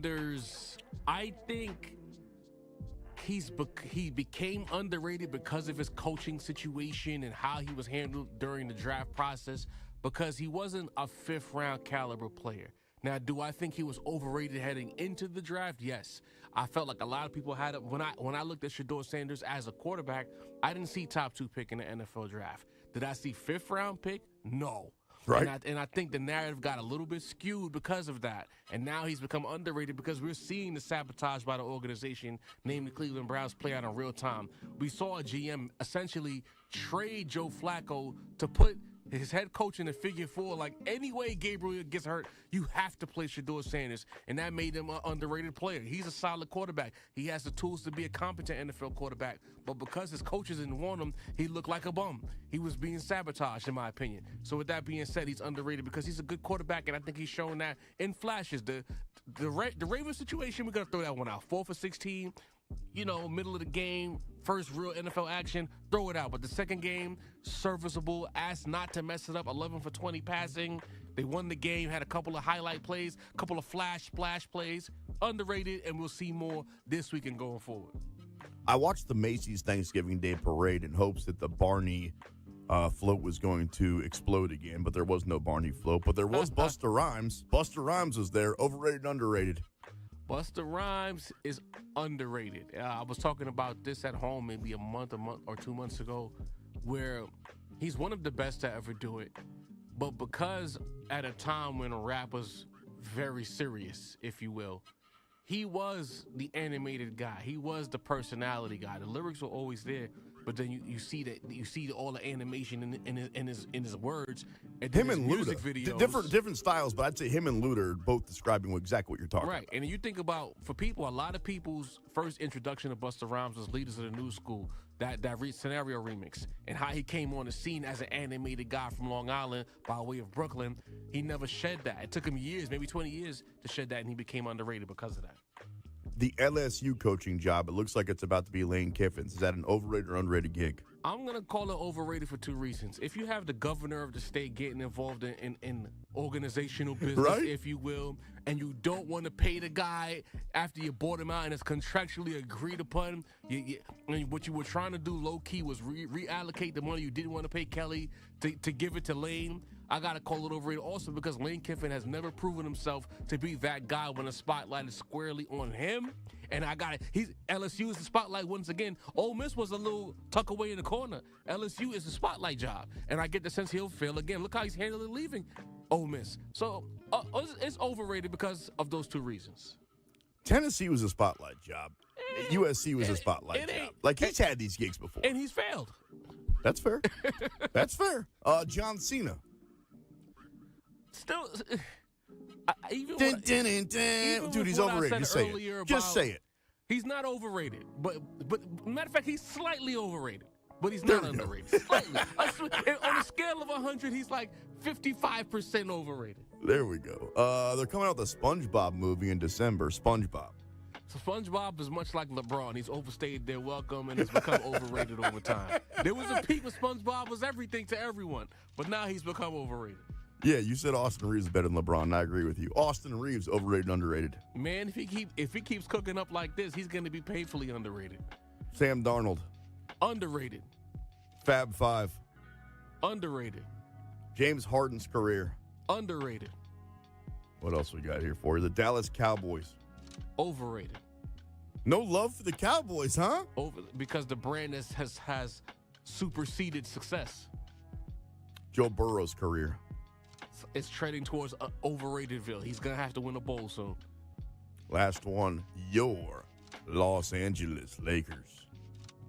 Sanders, I think he became underrated because of his coaching situation and how he was handled during the draft process, because he wasn't a fifth-round caliber player. Now, do I think he was overrated heading into the draft? Yes. I felt like a lot of people had him. When I looked at Shedeur Sanders as a quarterback, I didn't see top 2 pick in the NFL draft. Did I see fifth-round pick? No. Right. And I think the narrative got a little bit skewed because of that. And now he's become underrated because we're seeing the sabotage by the organization, named the Cleveland Browns, play out in real time. We saw a GM essentially trade Joe Flacco to put his head coach in the figure 4. Like, any way Gabriel gets hurt, you have to play Shedeur Sanders. And that made him an underrated player. He's a solid quarterback. He has the tools to be a competent NFL quarterback. But because his coaches didn't want him, he looked like a bum. He was being sabotaged, in my opinion. So with that being said, he's underrated because he's a good quarterback, and I think he's shown that in flashes. The Ravens situation, we're going to throw that one out. 4 for 16. Middle of the game, first real NFL action, throw it out. But the second game, serviceable, asked not to mess it up, 11 for 20 passing. They won the game, had a couple of highlight plays, a couple of splash plays. Underrated, and we'll see more this week and going forward. I watched the Macy's Thanksgiving Day Parade in hopes that the Barney float was going to explode again, but there was no Barney float. But there was Busta Rhymes. Busta Rhymes was there, overrated, underrated. Busta Rhymes is underrated. I was talking about this at home maybe a month or 2 months ago, where he's one of the best to ever do it. But because at a time when rap was very serious, if you will, he was the animated guy. He was the personality guy. The lyrics were always there, but then you see all the animation in his words. And him his and music Luda, videos. different styles, but I'd say him and Luda are both describing exactly what you're talking Right, about. and you think about, for people, a lot of people's first introduction to Busta Rhymes was Leaders of the New School, that Scenario remix, and how he came on the scene as an animated guy from Long Island by way of Brooklyn. He never shed that. It took him years, maybe 20 years, to shed that, and he became underrated because of that. The LSU coaching job, it looks like it's about to be Lane Kiffin's. Is that an overrated or underrated gig? I'm going to call it overrated for 2 reasons. If you have the governor of the state getting involved in organizational business, right, if you will, and you don't want to pay the guy after you bought him out and it's contractually agreed upon, and what you were trying to do low-key was reallocate the money you didn't want to pay Kelly to give it to Lane, I got to call it overrated also because Lane Kiffin has never proven himself to be that guy when the spotlight is squarely on him. And LSU is the spotlight once again. Ole Miss was a little tuck away in the corner. LSU is the spotlight job. And I get the sense he'll fail again. Look how he's handling leaving Ole Miss. So it's overrated because of those 2 reasons. Tennessee was a spotlight job. USC was a spotlight job. Like, he's had these gigs before. And he's failed. That's fair. That's fair. John Cena. Still, dude, he's overrated. Just say it. Just say it. He's not overrated, but matter of fact, he's slightly overrated, but he's not underrated. Slightly. On a scale of 100, he's like 55% overrated. There we go. They're coming out with a SpongeBob movie in December. SpongeBob. So SpongeBob is much like LeBron. He's overstayed their welcome and has become overrated over time. There was a peak when SpongeBob was everything to everyone, but now he's become overrated. Yeah, you said Austin Reeves is better than LeBron, and I agree with you. Austin Reeves, overrated, underrated. Man, if he keeps cooking up like this, he's going to be painfully underrated. Sam Darnold. Underrated. Fab Five. Underrated. James Harden's career. Underrated. What else we got here for you? The Dallas Cowboys. Overrated. No love for the Cowboys, huh? Because the brand has superseded success. Joe Burrow's career. It's treading towards overratedville. He's going to have to win a bowl soon. Last one, your Los Angeles Lakers.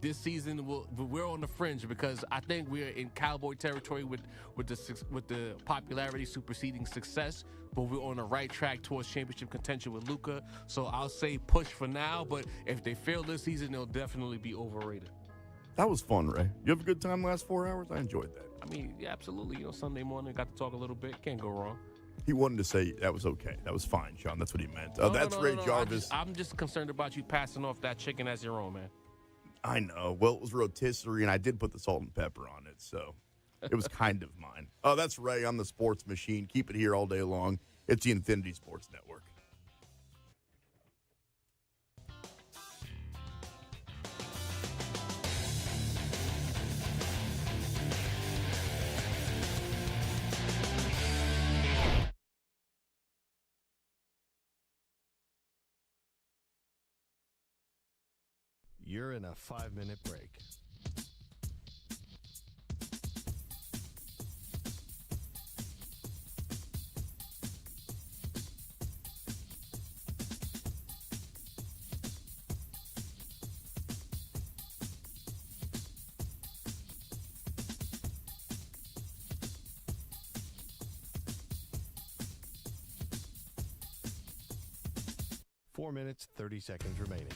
This season, we're on the fringe because I think we're in Cowboy territory with the popularity superseding success, but we're on the right track towards championship contention with Luka. So I'll say push for now, but if they fail this season, they'll definitely be overrated. That was fun, Ray. You have a good time last 4 hours? I enjoyed that. I mean, yeah, absolutely. Sunday morning, got to talk a little bit. Can't go wrong. He wanted to say that was okay. That was fine, Sean. That's what he meant. That's Ray Jarvis. I'm just concerned about you passing off that chicken as your own, man. I know. Well, it was rotisserie, and I did put the salt and pepper on it, so it was kind of mine. Oh, that's Ray. I'm the sports machine. Keep it here all day long. It's the Infinity Sports Network. You're in a 5-minute break. Four minutes, 30 seconds remaining.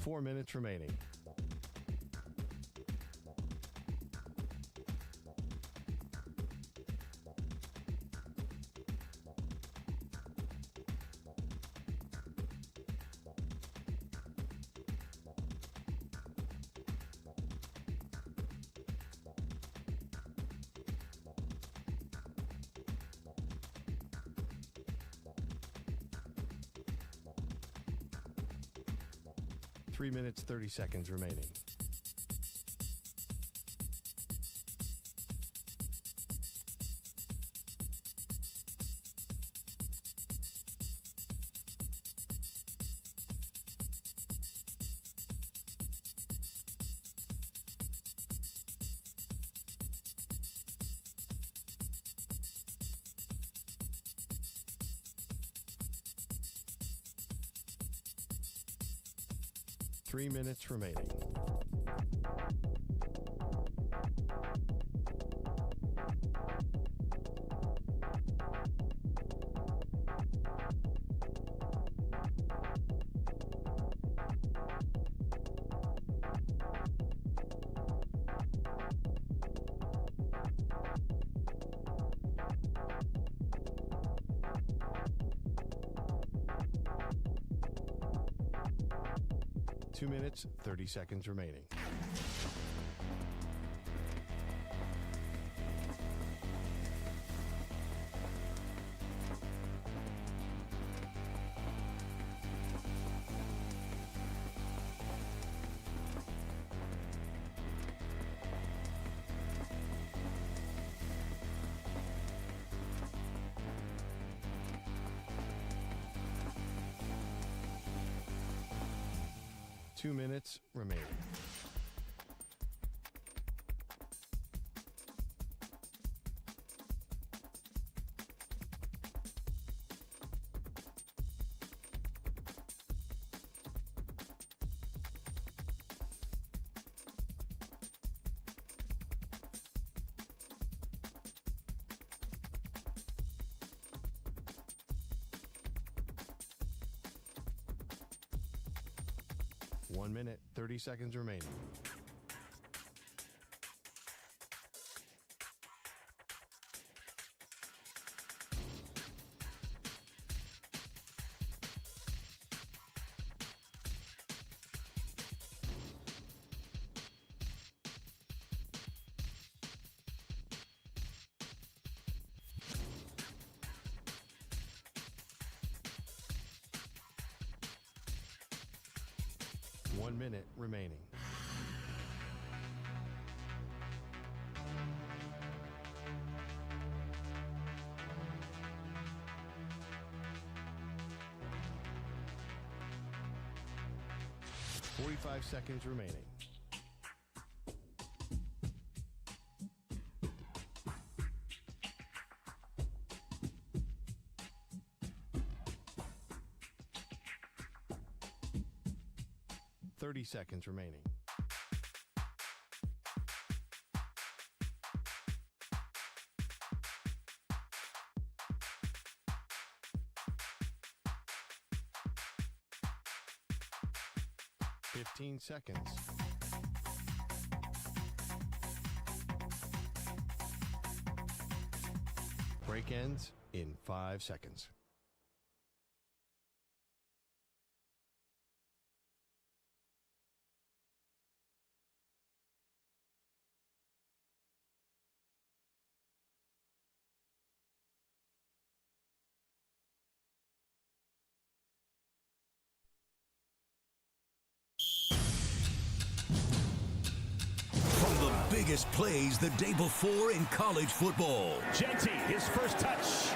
Four minutes remaining. Three minutes, 30 seconds remaining. Three minutes remaining. Two minutes, 30 seconds remaining. Two minutes remaining. One minute, 30 seconds remaining. One minute remaining. Forty-five seconds remaining. Thirty seconds remaining. Fifteen seconds. Break ends in 5 seconds. biggest plays the day before in college football. Genty, his first touch.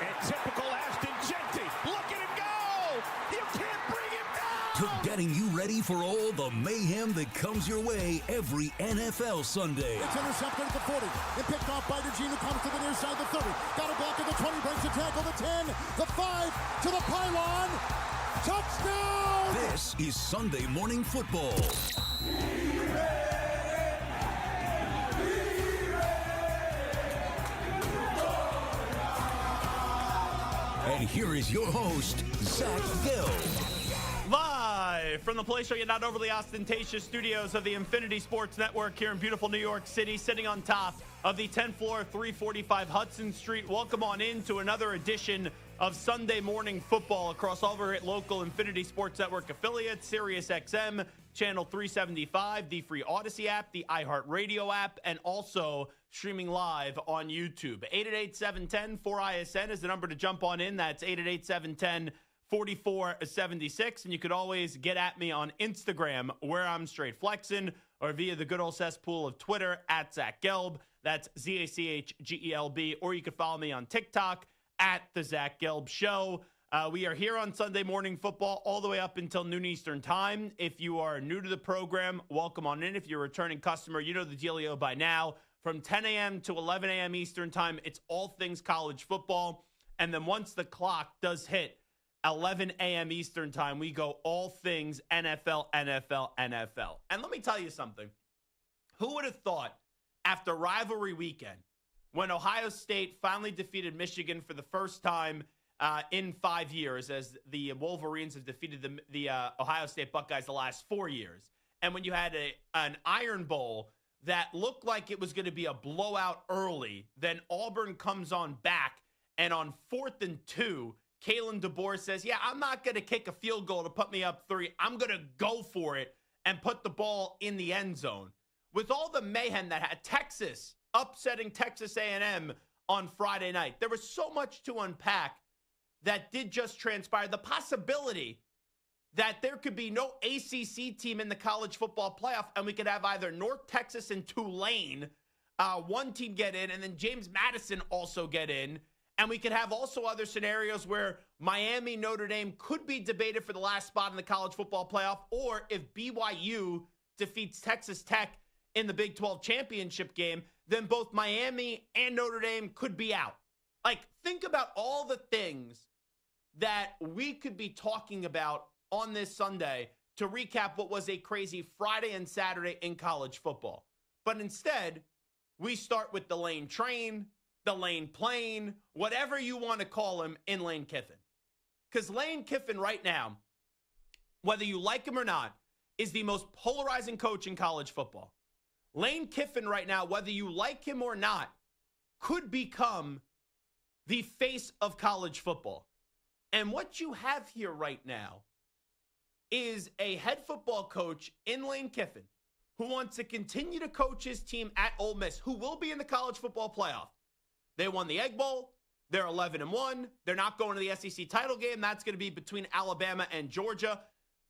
And typical Ashton Genty. Look at him go! You can't bring him down! To getting you ready for all the mayhem that comes your way every NFL Sunday. It's intercepted at the 40. It picked off by DeGene, who comes to the near side, the 30. Got a block at the 20, breaks a tackle, the 10, the 5, to the pylon. Touchdown! This is Sunday Morning Football. And here is your host, Zach Gelb. Live from the place where you're not overly ostentatious studios of the Infinity Sports Network here in beautiful New York City, sitting on top of the 10th floor of 345 Hudson Street. Welcome on in to another edition of Sunday Morning Football across all of our local Infinity Sports Network affiliates, Sirius XM, Channel 375, the free Odyssey app, the iHeartRadio app, and also streaming live on YouTube. 888-710-4ISN is the number to jump on in. That's 888-710-4476. And you could always get at me on Instagram, where I'm straight flexing, or via the good old cesspool of Twitter, at Zach Gelb. That's ZACHGELB. Or you could follow me on TikTok, at The Zach Gelb Show. We are here on Sunday Morning Football all the way up until noon Eastern time. If you are new to the program, welcome on in. If you're a returning customer, you know the dealio by now. From 10 a.m. to 11 a.m. Eastern time, it's all things college football. And then once the clock does hit 11 a.m. Eastern time, we go all things NFL, NFL, NFL. And let me tell you something. Who would have thought after rivalry weekend, when Ohio State finally defeated Michigan for the first time in 5 years, as the Wolverines have defeated the Ohio State Buckeyes the last 4 years, and when you had an Iron Bowl that looked like it was going to be a blowout early, then Auburn comes on back, and on 4th and 2, Kalen DeBoer says, yeah, I'm not going to kick a field goal to put me up 3. I'm going to go for it and put the ball in the end zone. With all the mayhem that had Texas upsetting Texas A&M on Friday night, there was so much to unpack that did just transpire. The possibility that there could be no ACC team in the college football playoff, and we could have either North Texas and Tulane, one team get in, and then James Madison also get in. And we could have also other scenarios where Miami, Notre Dame could be debated for the last spot in the college football playoff, or if BYU defeats Texas Tech in the Big 12 championship game, then both Miami and Notre Dame could be out. Like, think about all the things that we could be talking about on this Sunday to recap what was a crazy Friday and Saturday in college football. But instead, we start with the Lane Train, the Lane Plane, whatever you want to call him, in Lane Kiffin. Because Lane Kiffin right now, whether you like him or not, is the most polarizing coach in college football. Lane Kiffin right now, whether you like him or not, could become the face of college football. And what you have here right now is a head football coach in Lane Kiffin who wants to continue to coach his team at Ole Miss, who will be in the college football playoff. They won the Egg Bowl. They're 11-1. They're not going to the SEC title game. That's going to be between Alabama and Georgia.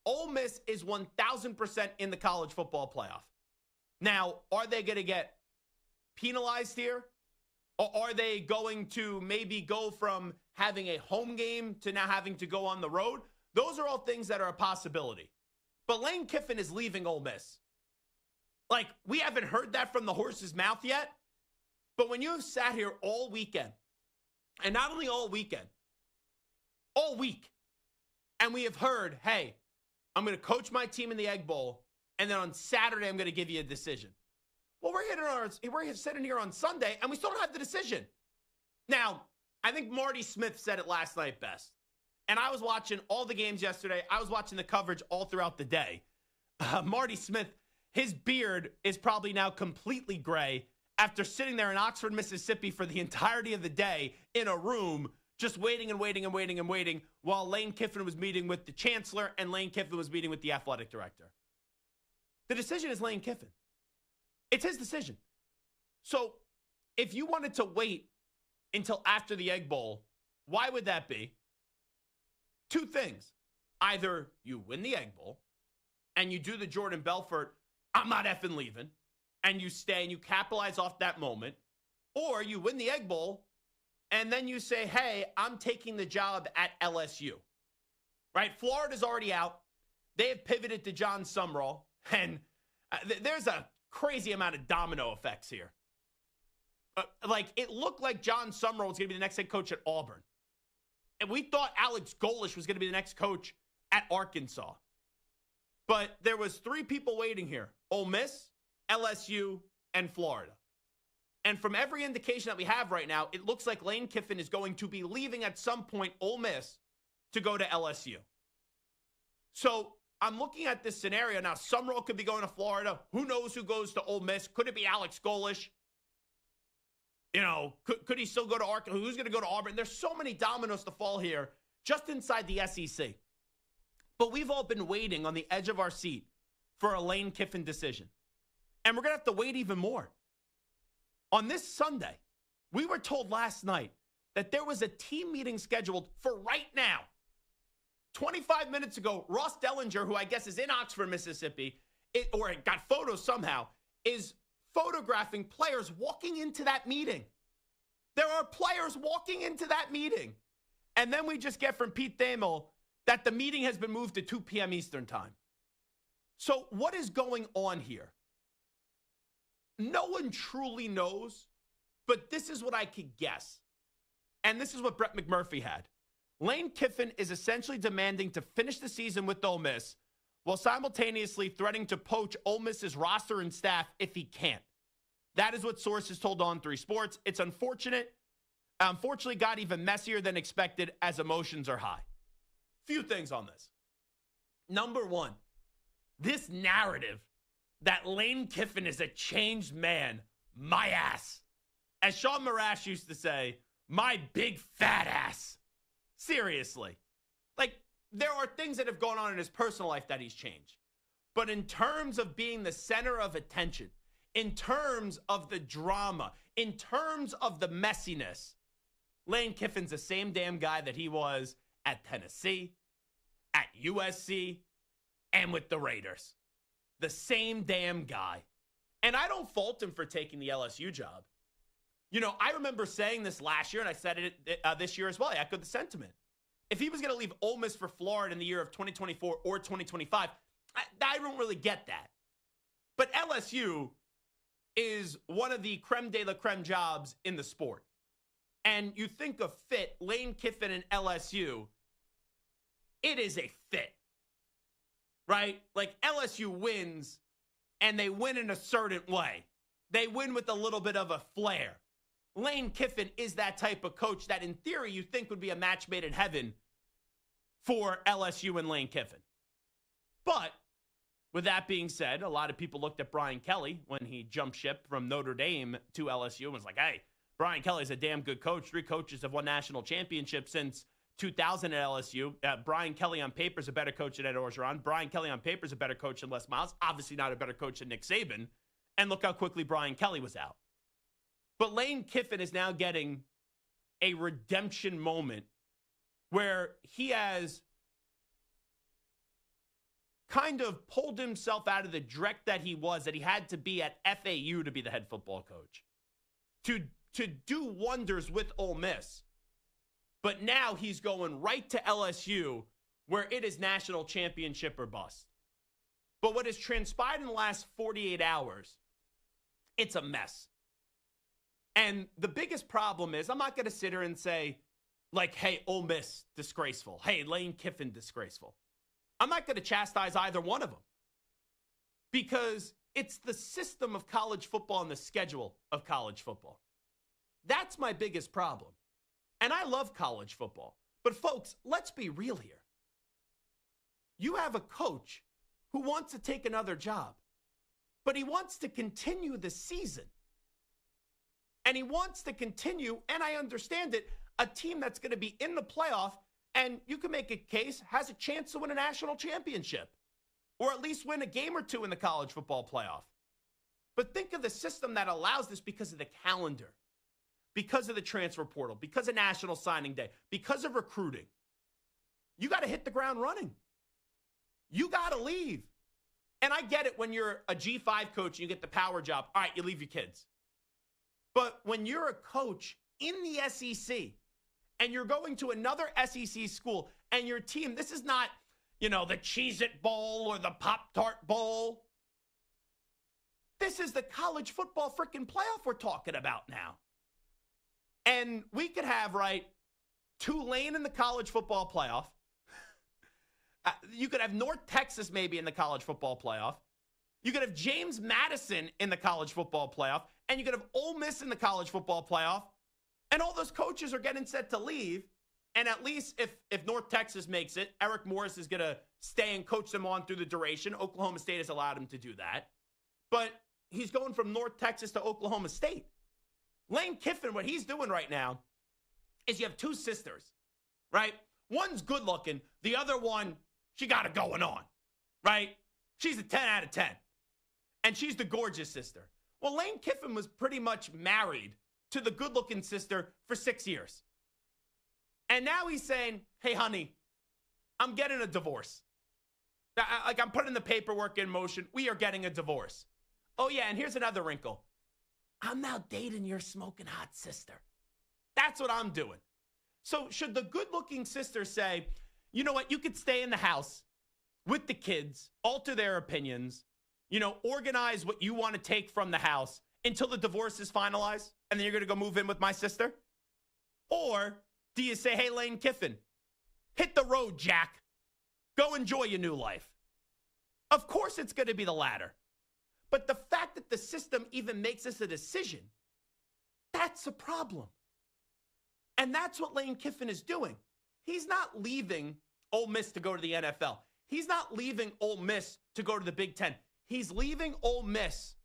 Ole Miss is 1,000% in the college football playoff. Now, are they going to get penalized here? Or are they going to maybe go from having a home game to now having to go on the road? Those are all things that are a possibility. But Lane Kiffin is leaving Ole Miss. Like, we haven't heard that from the horse's mouth yet. But when you have sat here all weekend, and not only all weekend, all week, and we have heard, hey, I'm going to coach my team in the Egg Bowl, and then on Saturday I'm going to give you a decision. Well, we're sitting here on Sunday, and we still don't have the decision. Now, I think Marty Smith said it last night best. And I was watching all the games yesterday. I was watching the coverage all throughout the day. Marty Smith, his beard is probably now completely gray after sitting there in Oxford, Mississippi for the entirety of the day in a room, just waiting and waiting and waiting and waiting while Lane Kiffin was meeting with the chancellor and Lane Kiffin was meeting with the athletic director. The decision is Lane Kiffin. It's his decision. So if you wanted to wait until after the Egg Bowl, why would that be? Two things. Either you win the Egg Bowl and you do the Jordan Belfort, I'm not effing leaving, and you stay and you capitalize off that moment, or you win the Egg Bowl and then you say, hey, I'm taking the job at LSU, right? Florida's already out. They have pivoted to John Sumrall, and there's a crazy amount of domino effects here. It looked like John Sumrall was going to be the next head coach at Auburn. And we thought Alex Golesh was going to be the next coach at Arkansas. But there was 3 people waiting here: Ole Miss, LSU, and Florida. And from every indication that we have right now, it looks like Lane Kiffin is going to be leaving at some point Ole Miss to go to LSU. So I'm looking at this scenario now. Sumrall could be going to Florida. Who knows who goes to Ole Miss? Could it be Alex Golesh? You know, could he still go to Arkansas? Who's going to go to Auburn? There's so many dominoes to fall here just inside the SEC. But we've all been waiting on the edge of our seat for a Lane Kiffin decision. And we're going to have to wait even more. On this Sunday, we were told last night that there was a team meeting scheduled for right now. 25 minutes ago, Ross Dellinger, who I guess is in Oxford, Mississippi, or got photos somehow, is photographing players walking into that meeting. There are players walking into that meeting. And then we just get from Pete Thamel that the meeting has been moved to 2 p.m. Eastern time. So what is going on here? No one truly knows, but this is what I could guess. And this is what Brett McMurphy had. Lane Kiffin is essentially demanding to finish the season with Ole Miss while simultaneously threatening to poach Ole Miss's roster and staff if he can't. That is what sources told On3 Sports. It's unfortunate. Unfortunately, got even messier than expected as emotions are high. Few things on this. Number one, this narrative that Lane Kiffin is a changed man, my ass. As Sean Marash used to say, my big fat ass. Seriously. There are things that have gone on in his personal life that he's changed. But in terms of being the center of attention, in terms of the drama, in terms of the messiness, Lane Kiffin's the same damn guy that he was at Tennessee, at USC, and with the Raiders. The same damn guy. And I don't fault him for taking the LSU job. You know, I remember saying this last year, and I said it this year as well. I echoed the sentiment. If he was going to leave Ole Miss for Florida in the year of 2024 or 2025, I don't really get that. But LSU is one of the creme de la creme jobs in the sport. And you think of fit, Lane Kiffin and LSU, it is a fit, right? LSU wins, and they win in a certain way. They win with a little bit of a flair. Lane Kiffin is that type of coach that in theory you think would be a match made in heaven for LSU and Lane Kiffin. But with that being said, a lot of people looked at Brian Kelly when he jumped ship from Notre Dame to LSU and was like, hey, Brian Kelly's a damn good coach. 3 coaches have won national championships since 2000 at LSU. Brian Kelly on paper is a better coach than Ed Orgeron. Brian Kelly on paper is a better coach than Les Miles. Obviously not a better coach than Nick Saban. And look how quickly Brian Kelly was out. But Lane Kiffin is now getting a redemption moment where he has kind of pulled himself out of the dreck that he was, that he had to be at FAU to be the head football coach, to do wonders with Ole Miss. But now he's going right to LSU where it is national championship or bust. But what has transpired in the last 48 hours, it's a mess. And the biggest problem is, I'm not going to sit here and say, hey, Ole Miss, disgraceful. Hey, Lane Kiffin, disgraceful. I'm not going to chastise either one of them. Because it's the system of college football and the schedule of college football. That's my biggest problem. And I love college football. But folks, let's be real here. You have a coach who wants to take another job, but he wants to continue the season. And he wants to continue, and I understand it, a team that's going to be in the playoff, and you can make a case, has a chance to win a national championship, or at least win a game or 2 in the college football playoff. But think of the system that allows this because of the calendar, because of the transfer portal, because of National Signing Day, because of recruiting. You got to hit the ground running. You got to leave. And I get it when you're a G5 coach and you get the power job. All right, you leave your kids. But when you're a coach in the SEC and you're going to another SEC school and your team, this is not, the Cheez-It Bowl or the Pop-Tart Bowl. This is the college football freaking playoff we're talking about now. And we could have, Tulane in the college football playoff. You could have North Texas maybe in the college football playoff. You could have James Madison in the college football playoff. And you could have Ole Miss in the college football playoff. And all those coaches are getting set to leave. And at least if North Texas makes it, Eric Morris is going to stay and coach them on through the duration. Oklahoma State has allowed him to do that. But he's going from North Texas to Oklahoma State. Lane Kiffin, what he's doing right now is you have two sisters, right? One's good looking. The other one, she got it going on, right? She's a 10 out of 10. And she's the gorgeous sister. Well, Lane Kiffin was pretty much married to the good looking sister for 6 years. And now he's saying, hey, honey, I'm getting a divorce. I'm putting the paperwork in motion. We are getting a divorce. Oh, yeah, and here's another wrinkle. I'm now dating your smoking hot sister. That's what I'm doing. So should the good-looking sister say, you know what, you could stay in the house with the kids, alter their opinions, organize what you want to take from the house until the divorce is finalized, and then you're going to go move in with my sister? Or do you say, hey, Lane Kiffin, hit the road, Jack. Go enjoy your new life? Of course it's going to be the latter. But the fact that the system even makes this a decision, that's a problem. And that's what Lane Kiffin is doing. He's not leaving Ole Miss to go to the NFL. He's not leaving Ole Miss to go to the Big Ten. He's leaving Ole Miss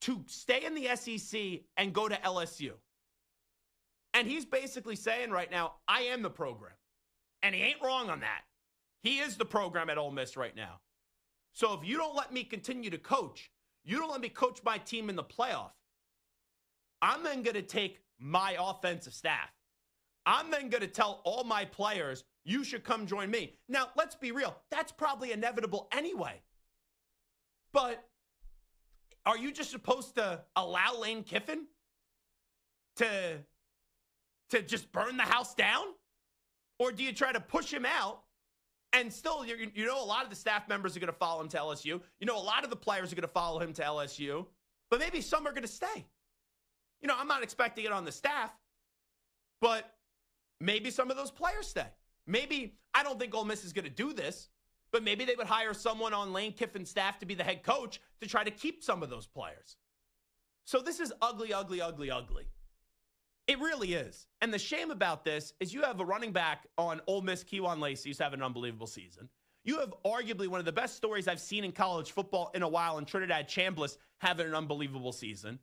to stay in the SEC and go to LSU. And he's basically saying right now, I am the program. And he ain't wrong on that. He is the program at Ole Miss right now. So if you don't let me continue to coach, you don't let me coach my team in the playoff, I'm then going to take my offensive staff. I'm then going to tell all my players, you should come join me. Now, let's be real. That's probably inevitable anyway. But are you just supposed to allow Lane Kiffin to just burn the house down? Or do you try to push him out? And still, a lot of the staff members are going to follow him to LSU. A lot of the players are going to follow him to LSU. But maybe some are going to stay. I'm not expecting it on the staff. But maybe some of those players stay. Maybe, I don't think Ole Miss is going to do this. But maybe they would hire someone on Lane Kiffin's staff to be the head coach to try to keep some of those players. So this is ugly, ugly, ugly, ugly. It really is. And the shame about this is you have a running back on Ole Miss, Kejuan Lacey, who's having an unbelievable season. You have arguably one of the best stories I've seen in college football in a while in Trinidad Chambliss having an unbelievable season.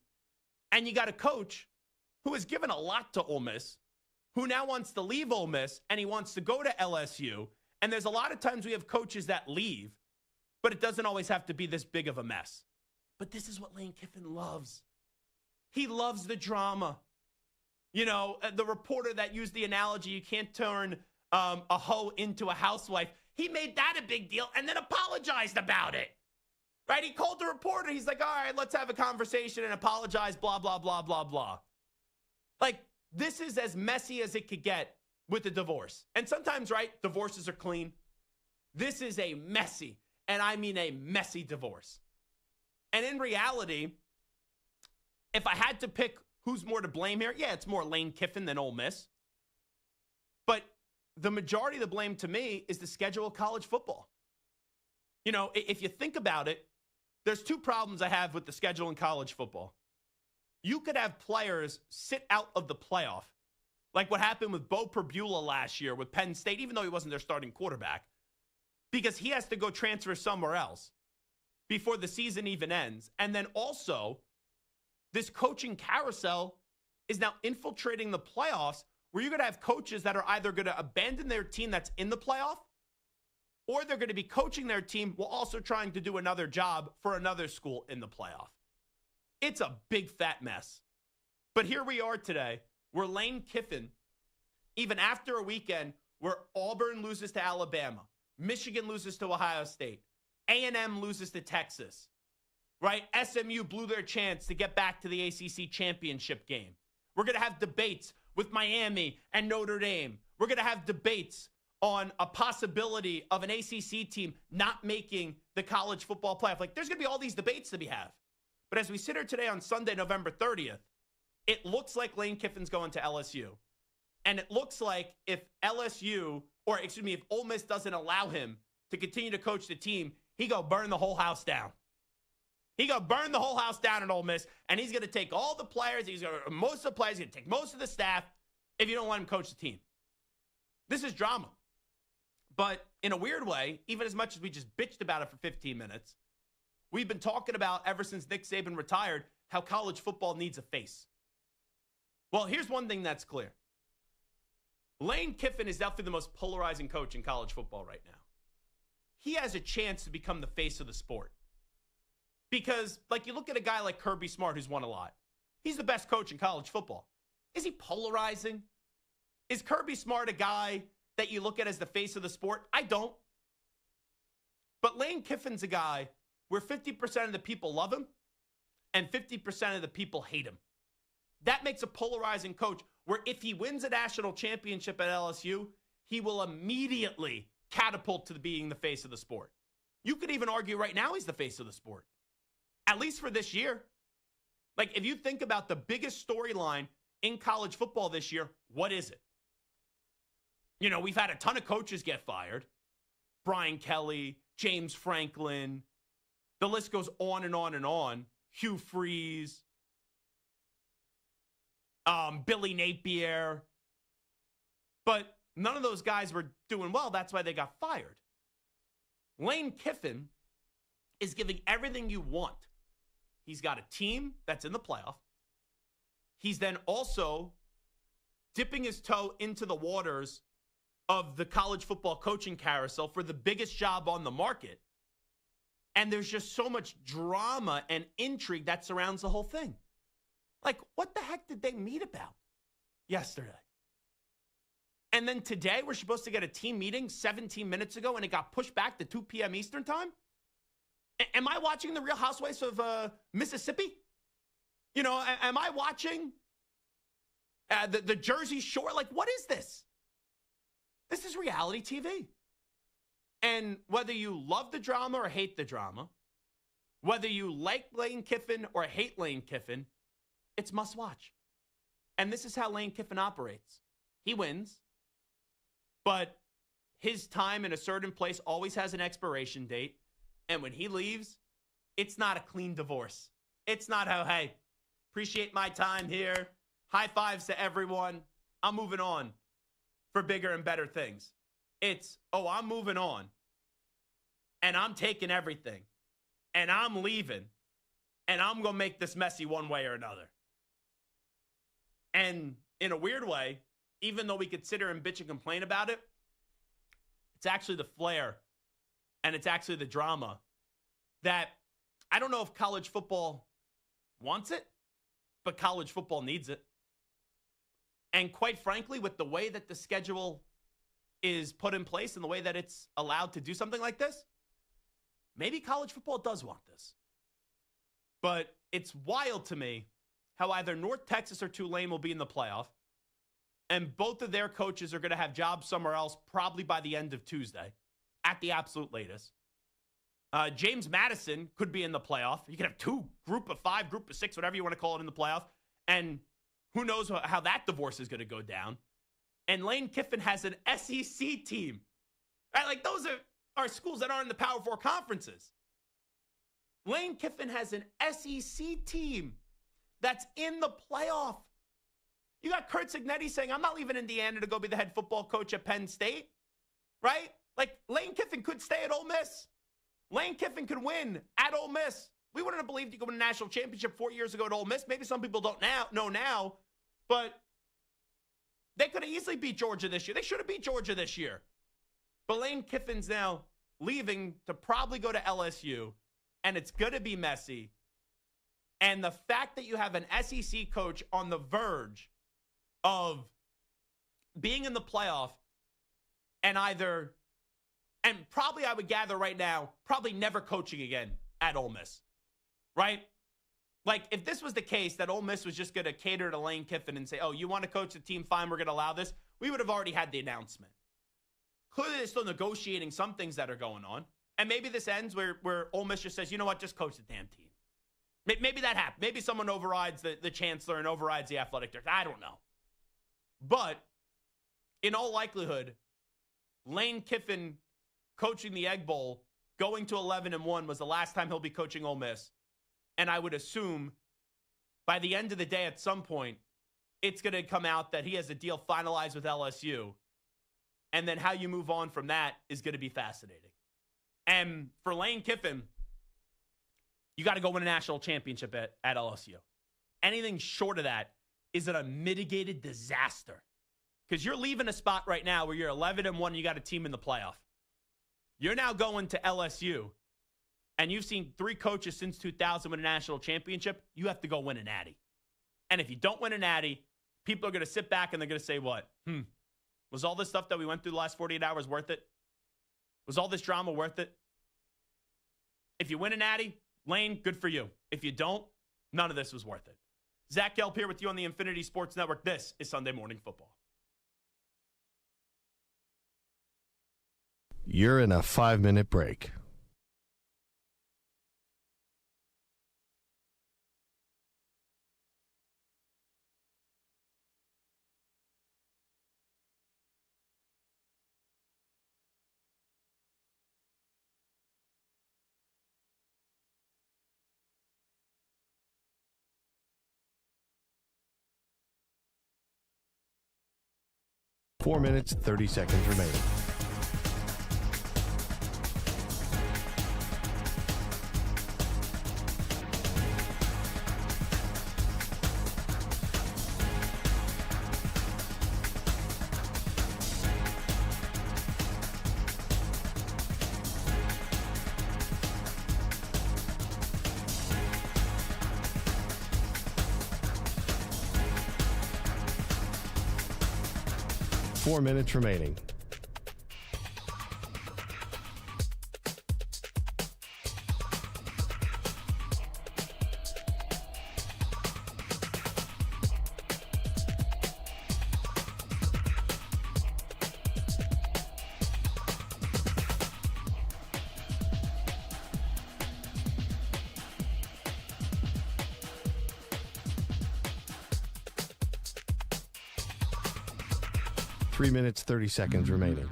And you got a coach who has given a lot to Ole Miss, who now wants to leave Ole Miss, and he wants to go to LSU. And there's a lot of times we have coaches that leave, but it doesn't always have to be this big of a mess. But this is what Lane Kiffin loves. He loves the drama. The reporter that used the analogy, you can't turn a hoe into a housewife. He made that a big deal and then apologized about it. Right? He called the reporter. He's like, all right, let's have a conversation and apologize, blah, blah, blah, blah, blah. This is as messy as it could get with a divorce. And sometimes, divorces are clean. This is a messy, and I mean a messy divorce. And in reality, if I had to pick who's more to blame here, yeah, it's more Lane Kiffin than Ole Miss. But the majority of the blame to me is the schedule of college football. If you think about it, there's two problems I have with the schedule in college football. You could have players sit out of the playoff, like what happened with Bo Perbula last year with Penn State, even though he wasn't their starting quarterback, because he has to go transfer somewhere else before the season even ends. And then also, this coaching carousel is now infiltrating the playoffs, where you're going to have coaches that are either going to abandon their team that's in the playoff, or they're going to be coaching their team while also trying to do another job for another school in the playoff. It's a big fat mess. But here we are today, where Lane Kiffin, even after a weekend where Auburn loses to Alabama, Michigan loses to Ohio State, A&M loses to Texas, right? SMU blew their chance to get back to the ACC championship game. We're going to have debates with Miami and Notre Dame. We're going to have debates on a possibility of an ACC team not making the college football playoff. Like, there's going to be all these debates that we have. But as we sit here today on Sunday, November 30th, it looks like Lane Kiffin's going to LSU. And it looks like if if Ole Miss doesn't allow him to continue to coach the team, he go burn the whole house down. He go burn the whole house down at Ole Miss, and he's going to take all the players, most of the players, he's going to take most of the staff if you don't let him coach the team. This is drama. But in a weird way, even as much as we just bitched about it for 15 minutes, we've been talking about ever since Nick Saban retired how college football needs a face. Well, here's one thing that's clear. Lane Kiffin is definitely the most polarizing coach in college football right now. He has a chance to become the face of the sport. Because, like, you look at a guy like Kirby Smart who's won a lot. He's the best coach in college football. Is he polarizing? Is Kirby Smart a guy that you look at as the face of the sport? I don't. But Lane Kiffin's a guy where 50% of the people love him and 50% of the people hate him. That makes a polarizing coach where if he wins a national championship at LSU, he will immediately catapult to being the face of the sport. You could even argue right now he's the face of the sport, at least for this year. Like, if you think about the biggest storyline in college football this year, what is it? You know, we've had a ton of coaches get fired. Brian Kelly, James Franklin. The list goes on and on and on. Hugh Freeze. Billy Napier. But none of those guys were doing well. That's why they got fired. Lane Kiffin is giving everything you want. He's got a team that's in the playoff. He's then also dipping his toe into the waters of the college football coaching carousel for the biggest job on the market. And there's just so much drama and intrigue that surrounds the whole thing. Like, what the heck did they meet about yesterday? And then today, we're supposed to get a team meeting 17 minutes ago, and it got pushed back to 2 p.m. Eastern time? Am I watching The Real Housewives of Mississippi? You know, am I watching the Jersey Shore? Like, what is this? This is reality TV. And whether you love the drama or hate the drama, whether you like Lane Kiffin or hate Lane Kiffin, it's must watch. And this is how Lane Kiffin operates. He wins, but his time in a certain place always has an expiration date. And when he leaves, it's not a clean divorce. It's not how, hey, appreciate my time here. High fives to everyone. I'm moving on for bigger and better things. It's, oh, I'm moving on. And I'm taking everything. And I'm leaving. And I'm going to make this messy one way or another. And in a weird way, even though we could sit here and bitch and complain about it, it's actually the flair and it's actually the drama that I don't know if college football wants it, but college football needs it. And quite frankly, with the way that the schedule is put in place and the way that it's allowed to do something like this, maybe college football does want this. But it's wild to me how either North Texas or Tulane will be in the playoff, and both of their coaches are going to have jobs somewhere else probably by the end of Tuesday, at the absolute latest. James Madison could be in the playoff. You could have two, group of 5, group of 6, whatever you want to call it, in the playoff. And who knows how that divorce is going to go down. And Lane Kiffin has an SEC team. Right? Like, those are schools that aren't in the Power 4 conferences. Lane Kiffin has an SEC team that's in the playoff. You got Kurt Cignetti saying, I'm not leaving Indiana to go be the head football coach at Penn State. Right? Like, Lane Kiffin could stay at Ole Miss. Lane Kiffin could win at Ole Miss. We wouldn't have believed he could win a national championship 4 years ago at Ole Miss. Maybe some people don't know now, but they could have easily beat Georgia this year. They should have beat Georgia this year. But Lane Kiffin's now leaving to probably go to LSU, and it's going to be messy. And the fact that you have an SEC coach on the verge of being in the playoff and either And probably I would gather right now, probably never coaching again at Ole Miss, right? Like, if this was the case that Ole Miss was just going to cater to Lane Kiffin and say, oh, you want to coach the team? Fine, we're going to allow this. We would have already had the announcement. Clearly, they're still negotiating some things that are going on. And maybe this ends where Ole Miss just says, you know what, just coach the damn team. Maybe that happens. Maybe someone overrides the chancellor and overrides the athletic director. I don't know. But in all likelihood, Lane Kiffin coaching the Egg Bowl, going to 11-1 was the last time he'll be coaching Ole Miss. And I would assume by the end of the day at some point, it's going to come out that he has a deal finalized with LSU. And then how you move on from that is going to be fascinating. And for Lane Kiffin, you got to go win a national championship at LSU. Anything short of that is a mitigated disaster. Because you're leaving a spot right now where you're 11-1 and you got a team in the playoff. You're now going to LSU, and you've seen 3 coaches since 2000 win a national championship. You have to go win a natty. And if you don't win a natty, people are going to sit back and they're going to say, what? Was all this stuff that we went through the last 48 hours worth it? Was all this drama worth it? If you win a natty, Lane, good for you. If you don't, none of this was worth it. Zach Gelb here with you on the Infinity Sports Network. This is Sunday Morning Football. You're in a 5-minute break. Four minutes, 30 seconds remaining. Four minutes remaining. Three minutes, 30 seconds remaining.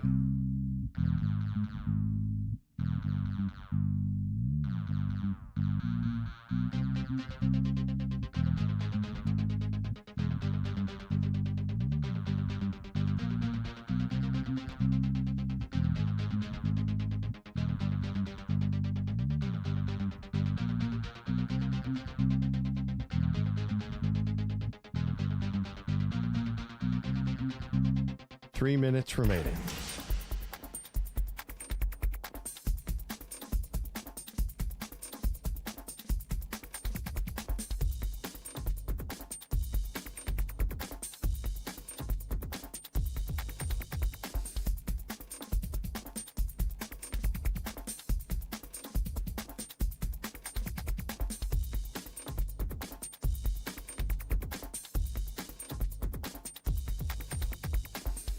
Three minutes remaining.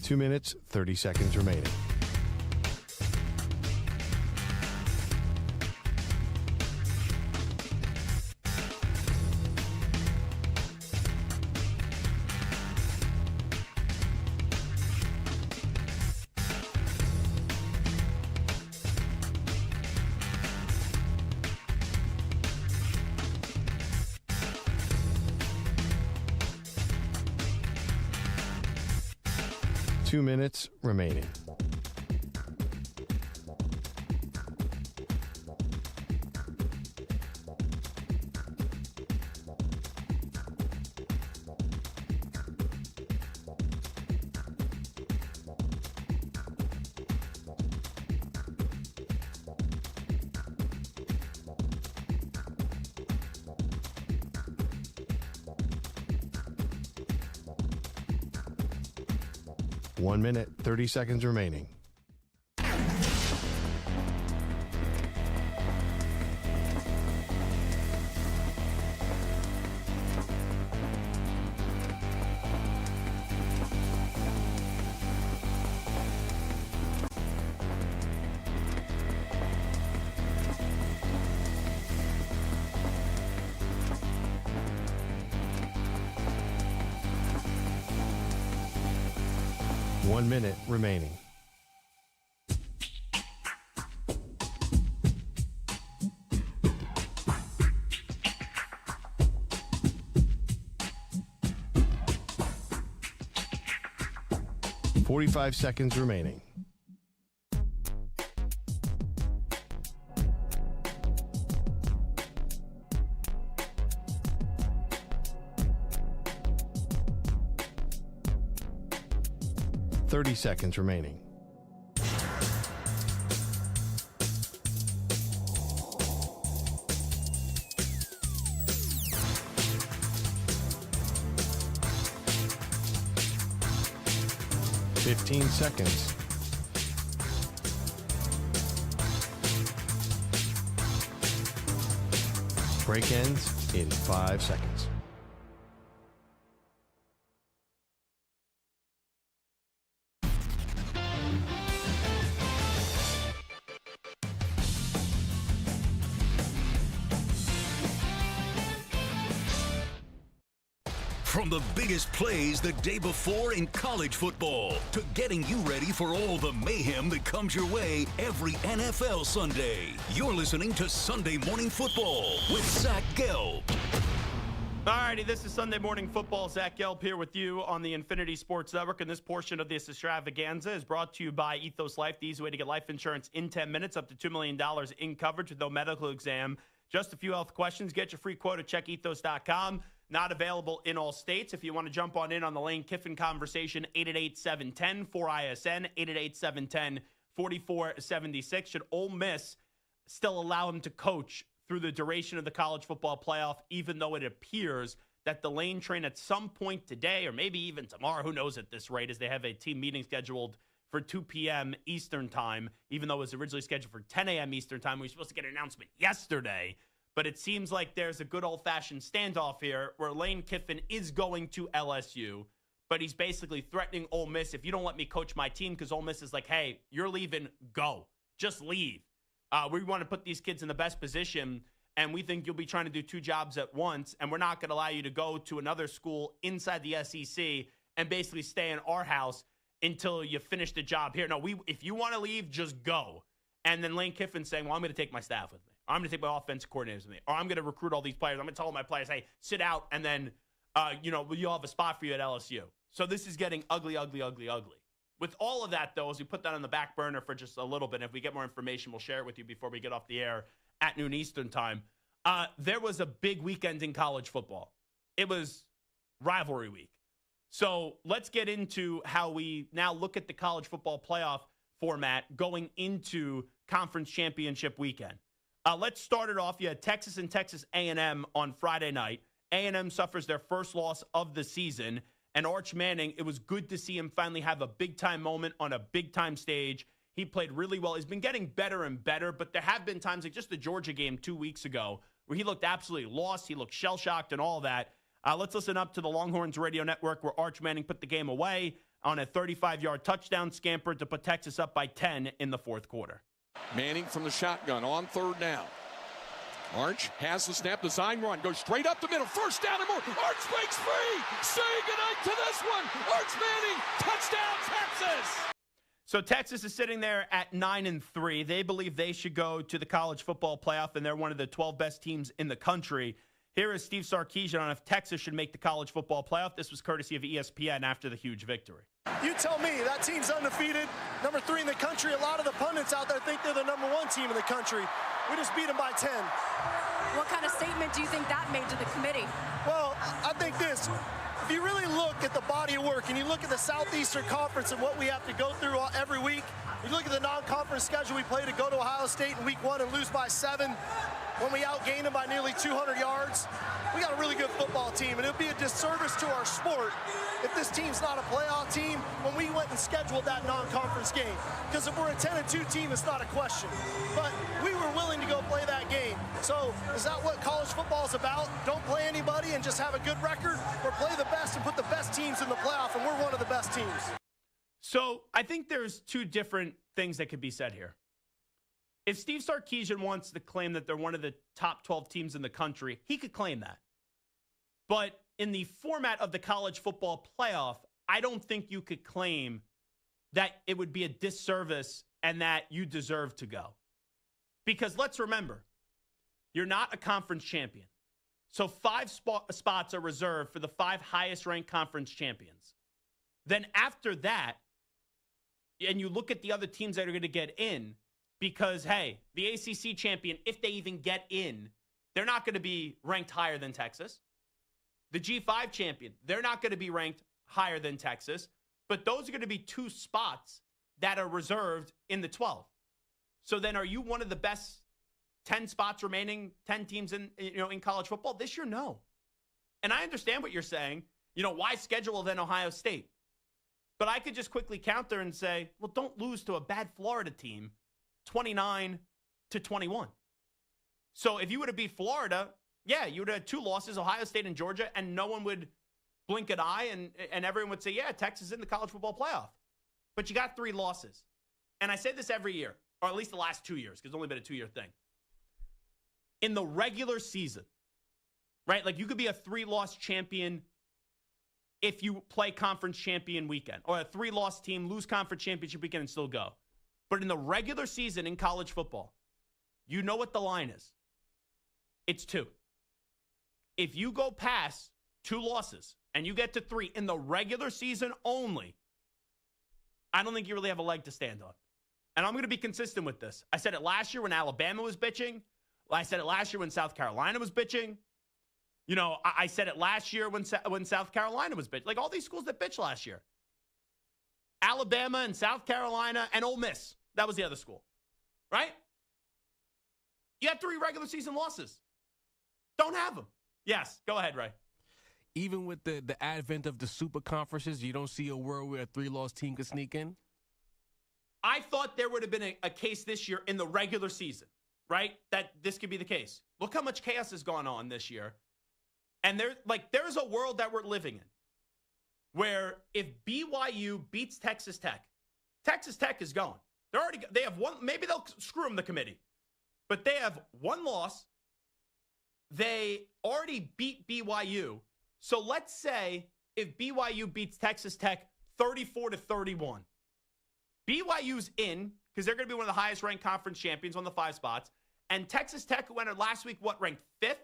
Two minutes, 30 seconds remaining. Two minutes remaining. One minute, 30 seconds remaining. 1 minute remaining. "45 seconds remaining. "30 seconds remaining. "15 seconds. Break ends in 5 seconds. From the biggest plays the day before in college football to getting you ready for all the mayhem that comes your way every NFL Sunday. You're listening to Sunday Morning Football with Zach Gelb. Alrighty, this is Sunday Morning Football. Zach Gelb here with you on the Infinity Sports Network, and this portion of this extravaganza is brought to you by Ethos Life, the easy way to get life insurance in 10 minutes, up to $2 million in coverage with no medical exam. Just a few health questions. Get your free quote at checkethos.com. Not available in all states. If you want to jump on in on the Lane Kiffin conversation, 888-710-4ISN, 888-710-4476. Should Ole Miss still allow him to coach through the duration of the college football playoff, even though it appears that the Lane train at some point today, or maybe even tomorrow, who knows at this rate, as they have a team meeting scheduled for 2 p.m. Eastern time, even though it was originally scheduled for 10 a.m. Eastern time. We were supposed to get an announcement yesterday. But it seems like there's a good old-fashioned standoff here where Lane Kiffin is going to LSU, but he's basically threatening Ole Miss, if you don't let me coach my team, because Ole Miss is like, hey, you're leaving, go. Just leave. We want to put these kids in the best position, and we think you'll be trying to do 2 jobs at once, and we're not going to allow you to go to another school inside the SEC and basically stay in our house until you finish the job here. No, if you want to leave, just go. And then Lane Kiffin saying, well, I'm going to take my staff with me. I'm going to take my offensive coordinators with me. Or I'm going to recruit all these players. I'm going to tell all my players, hey, sit out, and then, you'll have a spot for you at LSU. So this is getting ugly, ugly, ugly, ugly. With all of that, though, as we put that on the back burner for just a little bit, if we get more information, we'll share it with you before we get off the air at noon Eastern time. There was a big weekend in college football. It was rivalry week. So let's get into how we now look at the college football playoff format going into conference championship weekend. Let's start it off. You had Texas and Texas A&M on Friday night. A&M suffers their first loss of the season. And Arch Manning, it was good to see him finally have a big-time moment on a big-time stage. He played really well. He's been getting better and better, but there have been times, like just the Georgia game 2 weeks ago, where he looked absolutely lost. He looked shell-shocked and all that. Let's listen up to the Longhorns Radio Network, where Arch Manning put the game away on a 35-yard touchdown scamper to put Texas up by 10 in the fourth quarter. Manning from the shotgun on 3rd down. Arch has the snap, design run, goes straight up the middle, 1st down and more. Arch breaks free. Say goodnight to this one. Arch Manning, touchdown Texas. So Texas is sitting there at 9-3. They believe they should go to the college football playoff, and they're one of the 12 best teams in the country. Here is Steve Sarkisian on if Texas should make the college football playoff. This was courtesy of ESPN after the huge victory. You tell me, that team's undefeated, number 3 in the country. A lot of the pundits out there think they're the number 1 team in the country. We just beat them by 10. What kind of statement do you think that made to the committee? Well, I think this. If you really look at the body of work and you look at the Southeastern Conference and what we have to go through every week, you look at the non-conference schedule we play to go to Ohio State in week 1 and lose by 7 when we outgained them by nearly 200 yards. We got a really good football team, and it would be a disservice to our sport if this team's not a playoff team when we went and scheduled that non-conference game. Because if we're a 10-2 team, it's not a question. But we were willing to go play that game. So is that what college football is about? Don't play anybody and just have a good record, or play the best and put the best teams in the playoff, and we're one of the best teams. So I think there's 2 different things that could be said here. If Steve Sarkisian wants to claim that they're one of the top 12 teams in the country, he could claim that. But in the format of the college football playoff, I don't think you could claim that it would be a disservice and that you deserve to go. Because let's remember, you're not a conference champion. So 5 spots are reserved for the 5 highest ranked conference champions. Then after that, and you look at the other teams that are going to get in, because, hey, the ACC champion, if they even get in, they're not going to be ranked higher than Texas. The G5 champion, they're not going to be ranked higher than Texas. But those are going to be 2 spots that are reserved in the 12. So then are you one of the best 10 spots remaining, 10 teams in college football? This year, no. And I understand what you're saying. Why schedule then Ohio State? But I could just quickly counter and say, well, don't lose to a bad Florida team 29-21. So if you would have beat Florida, yeah, you would have had 2 losses, Ohio State and Georgia, and no one would blink an eye, and everyone would say, yeah, Texas is in the college football playoff. But you got 3 losses. And I say this every year, or at least the last 2 years, because it's only been a 2-year thing. In the regular season, right? Like you could be a 3-loss champion if you play conference champion weekend, or a 3-loss team lose conference championship weekend and still go. But in the regular season in college football, you know what the line is. It's 2. If you go past 2 losses and you get to 3 in the regular season only, I don't think you really have a leg to stand on. And I'm going to be consistent with this. I said it last year when Alabama was bitching. I said it last year when South Carolina was bitching. I said it last year when South Carolina was bitching. Like all these schools that bitched last year. Alabama and South Carolina and Ole Miss. That was the other school. Right? You had 3 regular season losses. Don't have them. Yes. Go ahead, Ray. Even with the advent of the super conferences, you don't see a world where a 3-loss team could sneak in? I thought there would have been a case this year in the regular season, right? That this could be the case. Look how much chaos has gone on this year. And there's a world that we're living in where if BYU beats Texas Tech is going. They have one, maybe they'll screw them, the committee. But they have 1 loss. They already beat BYU. So let's say if BYU beats Texas Tech 34-31. BYU's in because they're going to be one of the highest ranked conference champions on the 5 spots. And Texas Tech, who entered last week, ranked 5th?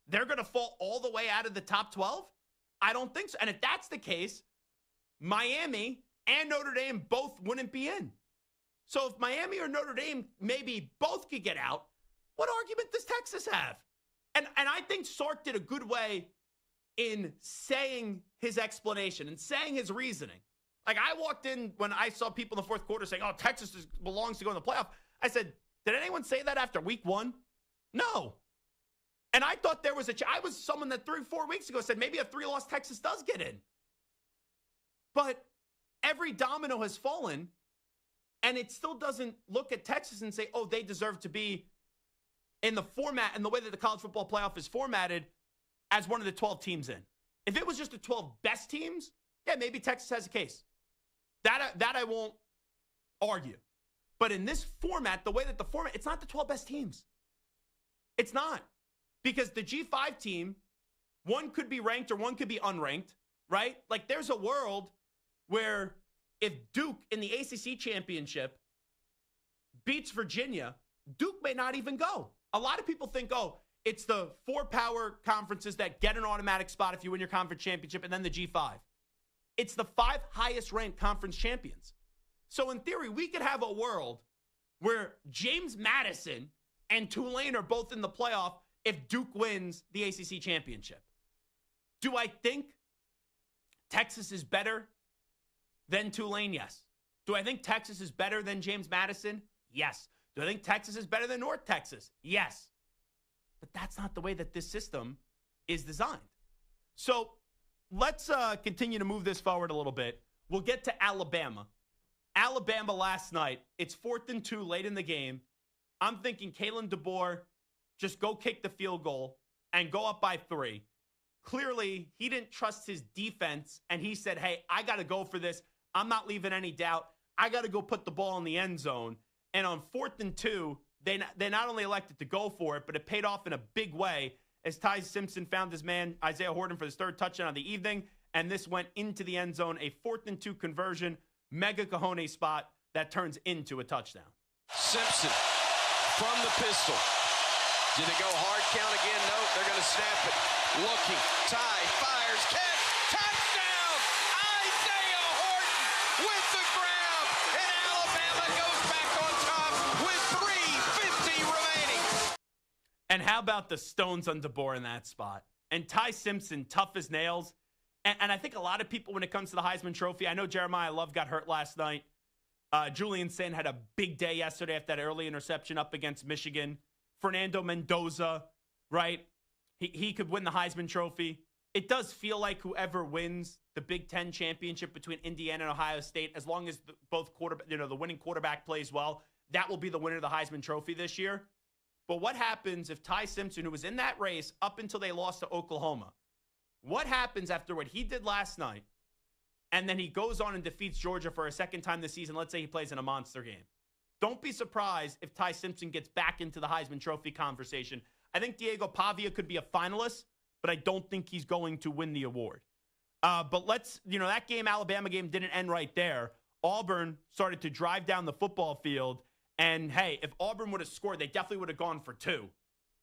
They're going to fall all the way out of the top 12? I don't think so. And if that's the case, Miami and Notre Dame both wouldn't be in. So if Miami or Notre Dame maybe both could get out, what argument does Texas have? And I think Sark did a good way in saying his explanation and saying his reasoning. Like I walked in when I saw people in the 4th quarter saying, oh, Texas belongs to go in the playoff. I said, did anyone say that after week 1? No. And I thought there was I was someone that 3-4 weeks ago said maybe a 3-loss Texas does get in. But every domino has fallen, and it still doesn't look at Texas and say, oh, they deserve to be in the format and the way that the college football playoff is formatted as one of the 12 teams in. If it was just the 12 best teams, yeah, maybe Texas has a case. That I won't argue. But in this format, the way that the format, it's not the 12 best teams. It's not. Because the G5 team, one could be ranked or one could be unranked, right? Like there's a world where if Duke in the ACC championship beats Virginia, Duke may not even go. A lot of people think, oh, it's the 4 power conferences that get an automatic spot if you win your conference championship, and then the G5. It's the 5 highest ranked conference champions. So in theory, we could have a world where James Madison and Tulane are both in the playoff if Duke wins the ACC championship. Do I think Texas is better than Tulane? Yes. Do I think Texas is better than James Madison? Yes. Do I think Texas is better than North Texas? Yes. But that's not the way that this system is designed. So let's continue to move this forward a little bit. We'll get to Alabama. Alabama last night, it's 4th and 2 late in the game. I'm thinking Kalen DeBoer, just go kick the field goal and go up by 3. Clearly, he didn't trust his defense, and he said, hey, I got to go for this. I'm not leaving any doubt. I got to go put the ball in the end zone. And on 4th and 2, they not only elected to go for it, but it paid off in a big way as Ty Simpson found his man, Isaiah Horton, for his 3rd touchdown of the evening. And this went into the end zone, a 4th and 2 conversion. mega cojones spot that turns into a touchdown. Simpson from the pistol. Did it go hard count again? No, they're going to snap it. Looking. Ty fires. Catch. Touchdown. Isaiah Horton with the grab. And Alabama goes back on top with 3:50 remaining. And how about the stones on DeBoer in that spot? And Ty Simpson, tough as nails. And I think a lot of people, when it comes to the Heisman Trophy, I know Jeremiah Love got hurt last night. Julian Sain had a big day yesterday after that early interception up against Michigan. Fernando Mendoza, right? He could win the Heisman Trophy. It does feel like whoever wins the Big Ten championship between Indiana and Ohio State, as long as the winning quarterback plays well, that will be the winner of the Heisman Trophy this year. But what happens if Ty Simpson, who was in that race up until they lost to Oklahoma, what happens after what he did last night, and then he goes on and defeats Georgia for a second time this season? Let's say he plays in a monster game. Don't be surprised if Ty Simpson gets back into the Heisman Trophy conversation. I think Diego Pavia could be a finalist, but I don't think he's going to win the award. But that game, Alabama game, didn't end right there. Auburn started to drive down the football field, and hey, if Auburn would have scored, they definitely would have gone for 2.